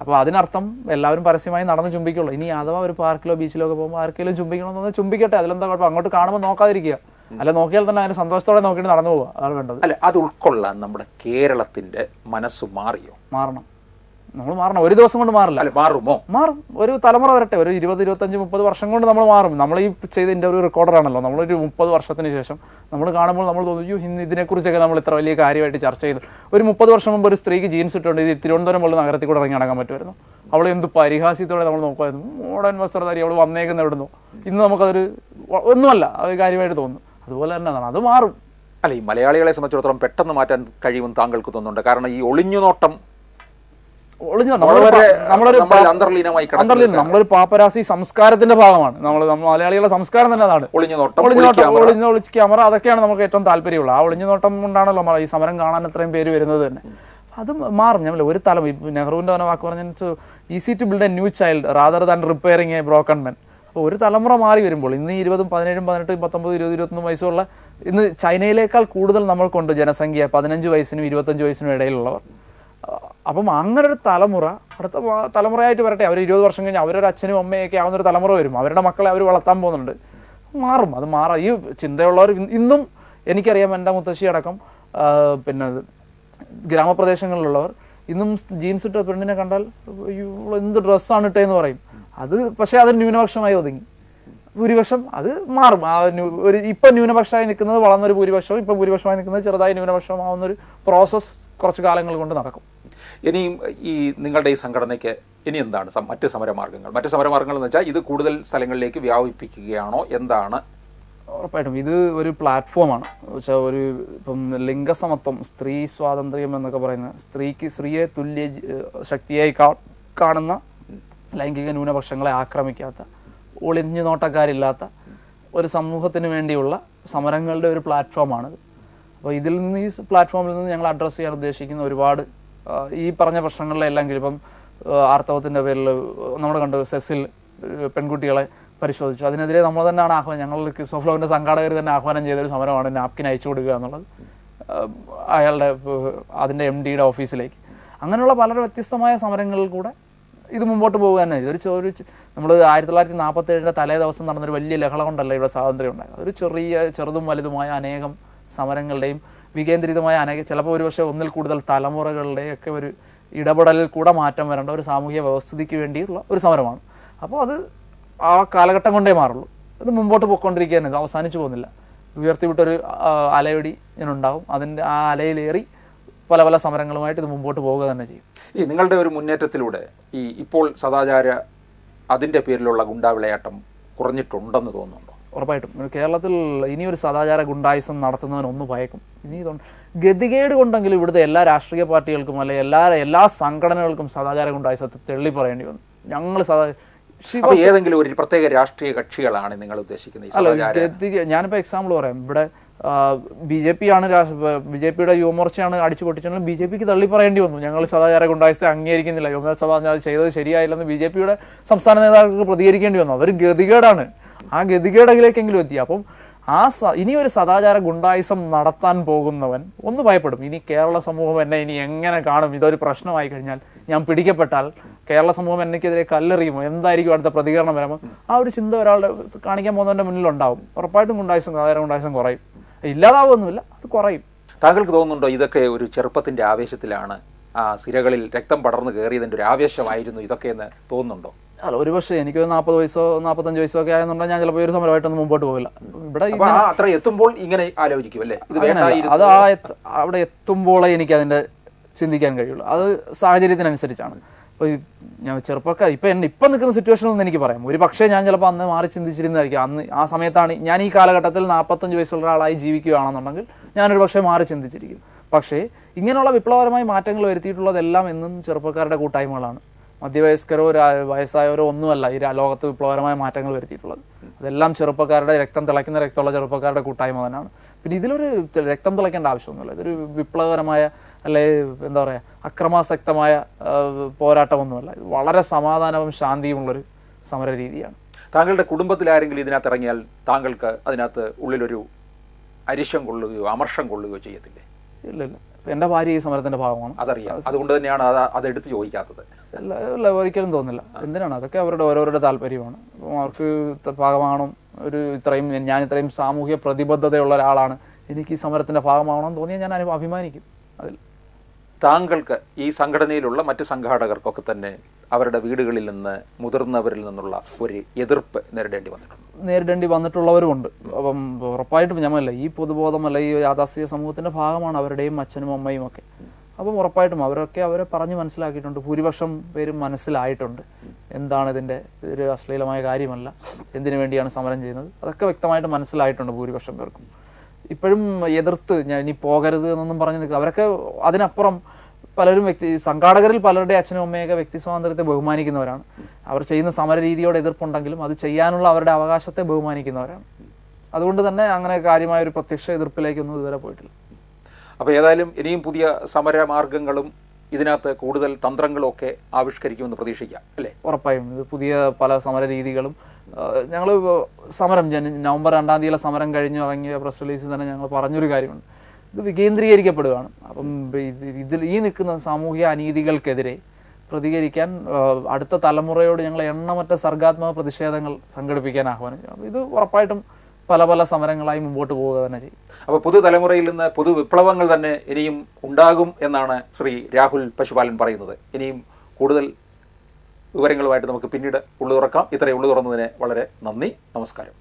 [SPEAKER 2] അപ്പൊ അതിനർത്ഥം എല്ലാവരും പരസ്യമായി നടന്ന് ചുംബിക്കുള്ളൂ. ഇനി അഥവാ ഒരു പാർക്കിലോ ബീച്ചിലോ ഒക്കെ പോകുമ്പോൾ ആർക്കെങ്കിലും ചുംബിക്കണമെന്ന് പറഞ്ഞാൽ ചുംബിക്കട്ടെ, അതിലെന്താ കുഴപ്പം? അങ്ങോട്ട് കാണുമ്പോൾ നോക്കാതിരിക്കുക, അല്ല നോക്കിയാൽ തന്നെ അതിന് സന്തോഷത്തോടെ നോക്കിയിട്ട് നടന്നു പോവുക, അതാണ് വേണ്ടത്.
[SPEAKER 1] അല്ല, അത് ഉൾക്കൊള്ളാൻ നമ്മുടെ കേരളത്തിന്റെ മനസ്സ് മാറിയോ?
[SPEAKER 2] മാറണം, നമ്മൾ മാറണം. ഒരു ദിവസം കൊണ്ട് മാറില്ല.
[SPEAKER 1] മാറുമോ?
[SPEAKER 2] മാറും. ഒരു തലമുറ വരട്ടെ, ഒരു 20, 25, 30 വർഷം കൊണ്ട് നമ്മൾ മാറും. നമ്മൾ ഈ ചെയ്ത ഇന്റർവ്യൂ റെക്കോർഡറാണല്ലോ. നമ്മളൊരു 30 വർഷത്തിന് ശേഷം നമ്മൾ കാണുമ്പോൾ നമ്മൾ തോന്നുന്നു ഇന്ന് ഇതിനെക്കുറിച്ചൊക്കെ നമ്മൾ ഇത്ര വലിയ കാര്യമായിട്ട് ചർച്ച ചെയ്തു. ഒരു 30 വർഷം മുമ്പ് ഒരു സ്ത്രീക്ക് ജീൻസ് ഇട്ടുകൊണ്ട് ഇത് തിരുവനന്തപുരം പോലുള്ള നഗരത്തിൽ കൂടെ ഇറങ്ങി നടക്കാൻ പറ്റുമായിരുന്നു. അവൾ എന്ത് പരിഹാസ്യത്തോടെ നമ്മൾ നോക്കുമായിരുന്നു. മോഡേൺ വസ്ത്രധാരി അവൾ വന്നേക്കുന്ന എവിടുന്നു. ഇന്ന് നമുക്കതൊരു ഒന്നുമല്ല, അത് കാര്യമായിട്ട് തോന്നുന്നു. അതുപോലെ തന്നെ അത് മാറും.
[SPEAKER 1] അല്ല, ഈ മലയാളികളെ സംബന്ധിച്ചിടത്തോളം പെട്ടെന്ന് മാറ്റാൻ കഴിയുമെന്ന് താങ്കൾക്ക് തോന്നുന്നുണ്ട്. കാരണം ഈ ഒളിഞ്ഞുനോട്ടം
[SPEAKER 2] നമ്മളൊരു പാപ്പരാസി സംസ്കാരത്തിന്റെ ഭാഗമാണ്. നമ്മൾ മലയാളികളുടെ സംസ്കാരം തന്നെ അതാണ്. ഒളിഞ്ഞു ക്യാമറ, അതൊക്കെയാണ് നമുക്ക് ഏറ്റവും താല്പര്യമുള്ളത്. ആ ഒളിഞ്ഞുനോട്ടം കൊണ്ടാണല്ലോ ഈ സമരം കാണാൻ ഇത്രയും പേര് വരുന്നത് തന്നെ. അത് മാറും. ഞാൻ ഒരു തലം നെഹ്റുവിന്റെ തന്നെ വാക്ക് പറഞ്ഞ easy to build a new child rather than repairing a broken men. അപ്പോൾ ഒരു തലമുറ മാറി വരുമ്പോൾ ഇന്ന് 20, 17, 18, 19, 20, 21 വയസ്സുള്ള ഇന്ന് ചൈനയിലേക്കാൾ കൂടുതൽ നമ്മൾക്കുണ്ട് ജനസംഖ്യ 15 വയസ്സിനും 25 വയസ്സിനും ഇടയിലുള്ളവർ. അപ്പം അങ്ങനെ ഒരു തലമുറ അടുത്ത തലമുറയായിട്ട് വരട്ടെ, അവർ 20 വർഷം കഴിഞ്ഞ് അവരൊരു അച്ഛനും അമ്മയൊക്കെ ആവുന്നൊരു തലമുറ വരും, അവരുടെ മക്കളെ അവർ വളർത്താൻ പോകുന്നുണ്ട്. മാറും, അത് മാറാം. ഈ ചിന്തയുള്ളവർ ഇന്നും എനിക്കറിയാം, എൻ്റെ മുത്തശ്ശി അടക്കം പിന്നെ ഗ്രാമപ്രദേശങ്ങളിലുള്ളവർ ഇന്നും ജീൻസ് ഇട്ട പെണ്ണിനെ കണ്ടാൽ എന്ത് ഡ്രസ്സാണ് ഇട്ടേന്ന് പറയും. അത് പക്ഷേ അത് ന്യൂനപക്ഷമായി ഒതുങ്ങി. ഭൂരിപക്ഷം അത് മാറും. ഒരു ഇപ്പം ന്യൂനപക്ഷമായി നിൽക്കുന്നത് വളർന്നൊരു ഭൂരിപക്ഷവും ഇപ്പം ഭൂരിപക്ഷമായി നിൽക്കുന്നത് ചെറുതായി ന്യൂനപക്ഷമാവുന്നൊരു പ്രോസസ്സ് കുറച്ച് കാലങ്ങൾ കൊണ്ട് നടക്കും.
[SPEAKER 1] ഇനിയും ഈ നിങ്ങളുടെ ഈ സംഘടനയ്ക്ക് ഇനി എന്താണ് മറ്റ് സമരമാർഗ്ഗങ്ങൾ? മറ്റ് സമരമാർഗ്ഗങ്ങൾ എന്ന് വെച്ചാൽ ഇത് കൂടുതൽ സ്ഥലങ്ങളിലേക്ക് വ്യാപിപ്പിക്കുകയാണോ, എന്താണ്?
[SPEAKER 2] ഉറപ്പായിട്ടും ഇത് ഒരു പ്ലാറ്റ്ഫോമാണ്. വെച്ചാൽ ഒരു ഇപ്പം ലിംഗസമത്വം, സ്ത്രീ സ്വാതന്ത്ര്യം എന്നൊക്കെ പറയുന്ന, സ്ത്രീയെ തുല്യ ശക്തിയായി കാണുന്ന, ലൈംഗിക ന്യൂനപക്ഷങ്ങളെ ആക്രമിക്കാത്ത, ഒളിഞ്ഞു നോട്ടക്കാരില്ലാത്ത ഒരു സമൂഹത്തിന് വേണ്ടിയുള്ള സമരങ്ങളുടെ ഒരു പ്ലാറ്റ്ഫോമാണിത്. അപ്പോൾ ഈ പ്ലാറ്റ്ഫോമിൽ നിന്ന് ഞങ്ങൾ അഡ്രസ്സ് ചെയ്യാൻ ഉദ്ദേശിക്കുന്ന ഒരുപാട് ഈ പറഞ്ഞ പ്രശ്നങ്ങളിലെല്ലാം ഇപ്പം ആർത്തവത്തിൻ്റെ പേരിൽ നമ്മൾ കണ്ടു സെസിൽ പെൺകുട്ടികളെ പരിശോധിച്ചു. അതിനെതിരെ നമ്മൾ തന്നെയാണ് ഞങ്ങൾ കിസ് ഓഫ് ലവിൻ്റെ സംഘാടകർ തന്നെ ആഹ്വാനം ചെയ്തൊരു സമരമാണ് നാപ്കിൻ അയച്ചു കൊടുക്കുക എന്നുള്ളത് അയാളുടെ അതിൻ്റെ MD-യുടെ ഓഫീസിലേക്ക്. അങ്ങനെയുള്ള പല വ്യത്യസ്തമായ സമരങ്ങളിൽ കൂടെ ഇത് മുമ്പോട്ട് പോകുക തന്നെ. ഇതൊരു നമ്മൾ 1947 തലേ ദിവസം നടന്നൊരു വലിയ ലഹള കൊണ്ടല്ല ഇവിടെ സ്വാതന്ത്ര്യം ഉണ്ടായത്. അതൊരു ചെറുതും വലുതുമായ അനേകം സമരങ്ങളുടെയും വികേന്ദ്രിതമായ ചിലപ്പോൾ ഒരുപക്ഷെ ഒന്നിൽ കൂടുതൽ തലമുറകളുടെയൊക്കെ ഒരു ഇടപെടലിൽ കൂടെ മാറ്റം വരേണ്ട ഒരു സാമൂഹ്യ വ്യവസ്ഥിതിക്ക് വേണ്ടിയുള്ള ഒരു സമരമാണ്. അപ്പോൾ അത് ആ കാലഘട്ടം കൊണ്ടേ മാറുള്ളൂ. അത് മുമ്പോട്ട് പോയിക്കൊണ്ടിരിക്കുക തന്നെ, ഇത് അവസാനിച്ചു പോകുന്നില്ല. ഉയർത്തിവിട്ടൊരു അലയൊടി ഞാനുണ്ടാവും, അതിൻ്റെ ആ അലയിലേറി പല പല സമരങ്ങളുമായിട്ട് ഇത് മുമ്പോട്ട് പോവുക തന്നെ ചെയ്യും.
[SPEAKER 1] ഈ നിങ്ങളുടെ ഒരു മുന്നേറ്റത്തിലൂടെ ഇപ്പോൾ സദാചാര അതിൻ്റെ പേരിലുള്ള ഗുണ്ടാവിളയാട്ടം കുറഞ്ഞിട്ടുണ്ടെന്ന് തോന്നുന്നുണ്ടോ?
[SPEAKER 2] ഉറപ്പായിട്ടും കേരളത്തിൽ ഇനിയൊരു സദാചാര ഗുണ്ടായിസം നടത്തുന്നവനൊന്ന് ഭയക്കും. ഇനി ഗതികേട് കൊണ്ടെങ്കിലും ഇവിടുത്തെ എല്ലാ രാഷ്ട്രീയ പാർട്ടികൾക്കും അല്ലെങ്കിൽ എല്ലാ സംഘടനകൾക്കും സദാചാര ഗുണ്ടായിസത്തെ തെള്ളി പറയേണ്ടി വന്നു. ഞങ്ങൾ
[SPEAKER 1] ഏതെങ്കിലും ഒരു പ്രത്യേക രാഷ്ട്രീയ കക്ഷികളാണ് നിങ്ങൾ ഉദ്ദേശിക്കുന്നത്?
[SPEAKER 2] ഞാനിപ്പോൾ എക്സാമ്പിൾ പറയാം. ഇവിടെ BJP-യുടെ യുവമോർച്ചയാണ് അടിച്ചു പൊട്ടിച്ചെങ്കിലും BJP-ക്ക് തള്ളി പറയേണ്ടി വന്നു. ഞങ്ങൾ സദാചാര ഗുണ്ടായിസത്തെ അംഗീകരിക്കുന്നില്ല, യുവമോർച്ച ചെയ്തത് ശരിയായില്ലെന്ന് BJP-യുടെ സംസ്ഥാന നേതാക്കൾക്ക് പ്രതികരിക്കേണ്ടി വന്നു. അതൊരു ഗതികേടാണ്. ആ ഗതികേടകിലേക്കെങ്കിലും എത്തി. അപ്പം ഇനി ഒരു സദാചാര ഗുണ്ടായിസം നടത്താൻ പോകുന്നവൻ ഒന്ന് ഭയപ്പെടും. ഇനി കേരള സമൂഹം എന്നെ ഇനി എങ്ങനെ കാണും? ഇതൊരു പ്രശ്നമായി കഴിഞ്ഞാൽ, ഞാൻ പിടിക്കപ്പെട്ടാൽ കേരള സമൂഹം എനിക്കെതിരെ കല്ലെറിയുമോ, എന്തായിരിക്കും അടുത്ത പ്രതികരണം വരുമ്പോൾ, ആ ഒരു ചിന്ത ഒരാളുടെ കാണിക്കാൻ പോകുന്നവൻ്റെ മുന്നിലുണ്ടാവും. ഉറപ്പായിട്ടും സദാചാര ഗുണ്ടായിസം കുറയും. ഇല്ലാതാവുമൊന്നുമില്ല, അത് കുറയും.
[SPEAKER 1] താങ്കൾക്ക് തോന്നുന്നുണ്ടോ ഇതൊക്കെ ഒരു ചെറുപ്പത്തിൻ്റെ ആവേശത്തിലാണ്, ആ സിരകളിൽ രക്തം പടർന്നു കയറിയതിൻ്റെ ഒരു ആവേശമായിരുന്നു ഇതൊക്കെ എന്ന് തോന്നുന്നുണ്ടോ?
[SPEAKER 2] അല്ല, ഒരുപക്ഷെ എനിക്ക് 40 വയസ്സോ 45 വയസ്സോ ഒക്കെ ആയെന്നുണ്ടെങ്കിൽ ഞാൻ ചിലപ്പോൾ ഒരു സമരമായിട്ടൊന്നും മുമ്പോട്ട് പോകില്ല. ഇവിടെ
[SPEAKER 1] അത്ര എത്തുമ്പോൾ ഇങ്ങനെ ആലോചിക്കും അല്ലേ,
[SPEAKER 2] അത് അവിടെ എത്തുമ്പോഴേ എനിക്ക് അതിൻ്റെ ചിന്തിക്കാൻ കഴിയുള്ളൂ. അത് സാഹചര്യത്തിനനുസരിച്ചാണ്. ഇപ്പോൾ ഞാൻ ചെറുപ്പക്കാർ ഇപ്പം നിൽക്കുന്ന സിറ്റുവേഷനിൽ നിന്ന് എനിക്ക് പറയാം, ഒരു പക്ഷേ ഞാൻ ചിലപ്പോൾ അന്ന് മാറി ചിന്തിച്ചിരുന്നതായിരിക്കും. അന്ന് ആ സമയത്താണ് ഞാൻ ഈ കാലഘട്ടത്തിൽ 45 വയസ്സുള്ള ഒരാളായി ജീവിക്കുകയാണെന്നുണ്ടെങ്കിൽ ഞാനൊരു പക്ഷേ മാറി ചിന്തിച്ചിരിക്കും. പക്ഷേ ഇങ്ങനെയുള്ള വിപ്ലവകരമായ മാറ്റങ്ങൾ വരുത്തിയിട്ടുള്ളതെല്ലാം എന്നും ചെറുപ്പക്കാരുടെ കൂട്ടായ്മകളാണ്. മധ്യവയസ്കരോ വയസ്സായവരോ ഒന്നുമല്ല ഈ ലോകത്ത് വിപ്ലവകരമായ മാറ്റങ്ങൾ വരുത്തിയിട്ടുള്ളത്. അതെല്ലാം ചെറുപ്പക്കാരുടെ രക്തമുള്ള ചെറുപ്പക്കാരുടെ കൂട്ടായ്മ തന്നെയാണ്. പിന്നെ ഇതിലൊരു രക്തം തിളയ്ക്കേണ്ട ആവശ്യമൊന്നുമില്ല. ഇതൊരു വിപ്ലവകരമായ അല്ലെ എന്താ പറയുക അക്രമാസക്തമായ പോരാട്ടമൊന്നുമല്ല. ഇത് വളരെ സമാധാനവും ശാന്തിയുമുള്ളൊരു സമര രീതിയാണ്.
[SPEAKER 1] താങ്കളുടെ കുടുംബത്തിൽ ആരെങ്കിലും ഇതിനകത്ത് ഇറങ്ങിയാൽ താങ്കൾക്ക് അതിനകത്ത് ഉള്ളിലൊരു അരിശം കൊള്ളുകയോ അമർഷം കൊള്ളുകയോ ചെയ്യത്തില്ലേ?
[SPEAKER 2] ഇല്ല, എൻ്റെ ഭാര്യ ഈ സമരത്തിൻ്റെ ഭാഗമാണ്.
[SPEAKER 1] അതറിയാം, അതുകൊണ്ട് തന്നെയാണ് അതെടുത്ത് ചോദിക്കാത്തത്.
[SPEAKER 2] അല്ല, ഒരിക്കലും തോന്നില്ല. എന്തിനാണ്? അതൊക്കെ ഓരോരുടെ താല്പര്യമാണ്. അപ്പം അവർക്ക് ഭാഗമാകണം, ഞാൻ ഇത്രയും സാമൂഹ്യ പ്രതിബദ്ധതയുള്ള ഒരാളാണ്, എനിക്ക് ഈ സമരത്തിൻ്റെ ഭാഗമാകണമെന്ന് തോന്നിയാൽ ഞാൻ അഭിമാനിക്കും അതിൽ.
[SPEAKER 1] താങ്കൾക്ക് ഈ സംഘടനയിലുള്ള മറ്റ് സംഘാടകർക്കൊക്കെ തന്നെ അവരുടെ വീടുകളിൽ നിന്ന് മുതിർന്നവരിൽ നിന്നുള്ള ഒരു എതിർപ്പ് നേരിടേണ്ടി
[SPEAKER 2] വന്നിട്ടുള്ളവരുമുണ്ട്. അപ്പം ഉറപ്പായിട്ടും ഞമ്മല്ല ഈ പൊതുബോധമല്ല ഈ യാഥാസ്ഥിക സമൂഹത്തിൻ്റെ ഭാഗമാണ് അവരുടെയും അച്ഛനും അമ്മയും ഒക്കെ. അപ്പം ഉറപ്പായിട്ടും അവരെ പറഞ്ഞ് മനസ്സിലാക്കിയിട്ടുണ്ട്. ഭൂരിപക്ഷം പേരും മനസ്സിലായിട്ടുണ്ട് എന്താണ് ഇതൊരു അശ്ലീലമായ കാര്യമല്ല, എന്തിനു വേണ്ടിയാണ് സമരം ചെയ്യുന്നത്, അതൊക്കെ വ്യക്തമായിട്ട് മനസ്സിലായിട്ടുണ്ട് ഭൂരിപക്ഷം പേർക്കും. ഇപ്പോഴും എതിർത്ത് ഞാൻ ഇനി പോകരുത് എന്നൊന്നും പറഞ്ഞു നിൽക്കുക. അവരൊക്കെ അതിനപ്പുറം പലരും സംഘാടകരിൽ പലരുടെ അച്ഛനും അമ്മയൊക്കെ വ്യക്തി സ്വാതന്ത്ര്യത്തെ ബഹുമാനിക്കുന്നവരാണ്. അവർ ചെയ്യുന്ന സമര രീതിയോട് എതിർപ്പുണ്ടെങ്കിലും അത് ചെയ്യാനുള്ള അവരുടെ അവകാശത്തെ ബഹുമാനിക്കുന്നവരാണ്. അതുകൊണ്ട് തന്നെ അങ്ങനെ കാര്യമായ ഒരു പ്രത്യക്ഷ എതിർപ്പിലേക്കൊന്നും ഇതുവരെ പോയിട്ടില്ല.
[SPEAKER 1] അപ്പോൾ ഏതായാലും ഇനിയും പുതിയ സമരമാർഗങ്ങളും ഇതിനകത്ത് കൂടുതൽ തന്ത്രങ്ങളും ഒക്കെ ആവിഷ്കരിക്കുമെന്ന് പ്രതീക്ഷിക്കാം അല്ലേ?
[SPEAKER 2] ഉറപ്പായും ഇത് പുതിയ പല സമര രീതികളും ഞങ്ങൾ നവംബർ 2-ാം തീയതിയിലെ സമരം കഴിഞ്ഞ് ഇറങ്ങിയ പ്രസ് റിലീസിൽ തന്നെ ഞങ്ങൾ പറഞ്ഞൊരു കാര്യമുണ്ട്. ഇത് വികേന്ദ്രീകരിക്കപ്പെടുകയാണ്. അപ്പം ഇതിൽ ഈ നിൽക്കുന്ന സാമൂഹിക അനീതികൾക്കെതിരെ പ്രതികരിക്കാൻ അടുത്ത തലമുറയോട് ഞങ്ങൾ എണ്ണമറ്റ സർഗാത്മക പ്രതിഷേധങ്ങൾ സംഘടിപ്പിക്കാൻ ആഹ്വാനം. അപ്പോൾ ഇത് ഉറപ്പായിട്ടും പല പല സമരങ്ങളായി മുമ്പോട്ട് പോവുക തന്നെ ചെയ്യും.
[SPEAKER 1] അപ്പോൾ പുതുതലമുറയിൽ നിന്ന് പുതു വിപ്ലവങ്ങൾ തന്നെ ഇനിയും ഉണ്ടാകും എന്നാണ് ശ്രീ രാഹുൽ പശുപാലൻ പറയുന്നത്. ഇനിയും കൂടുതൽ വിവരങ്ങളുമായിട്ട് നമുക്ക് പിന്നീട് ഉള്ളു തുറക്കാം. ഇത്രയും ഉള്ളു തുറന്നതിന് വളരെ നന്ദി. നമസ്കാരം.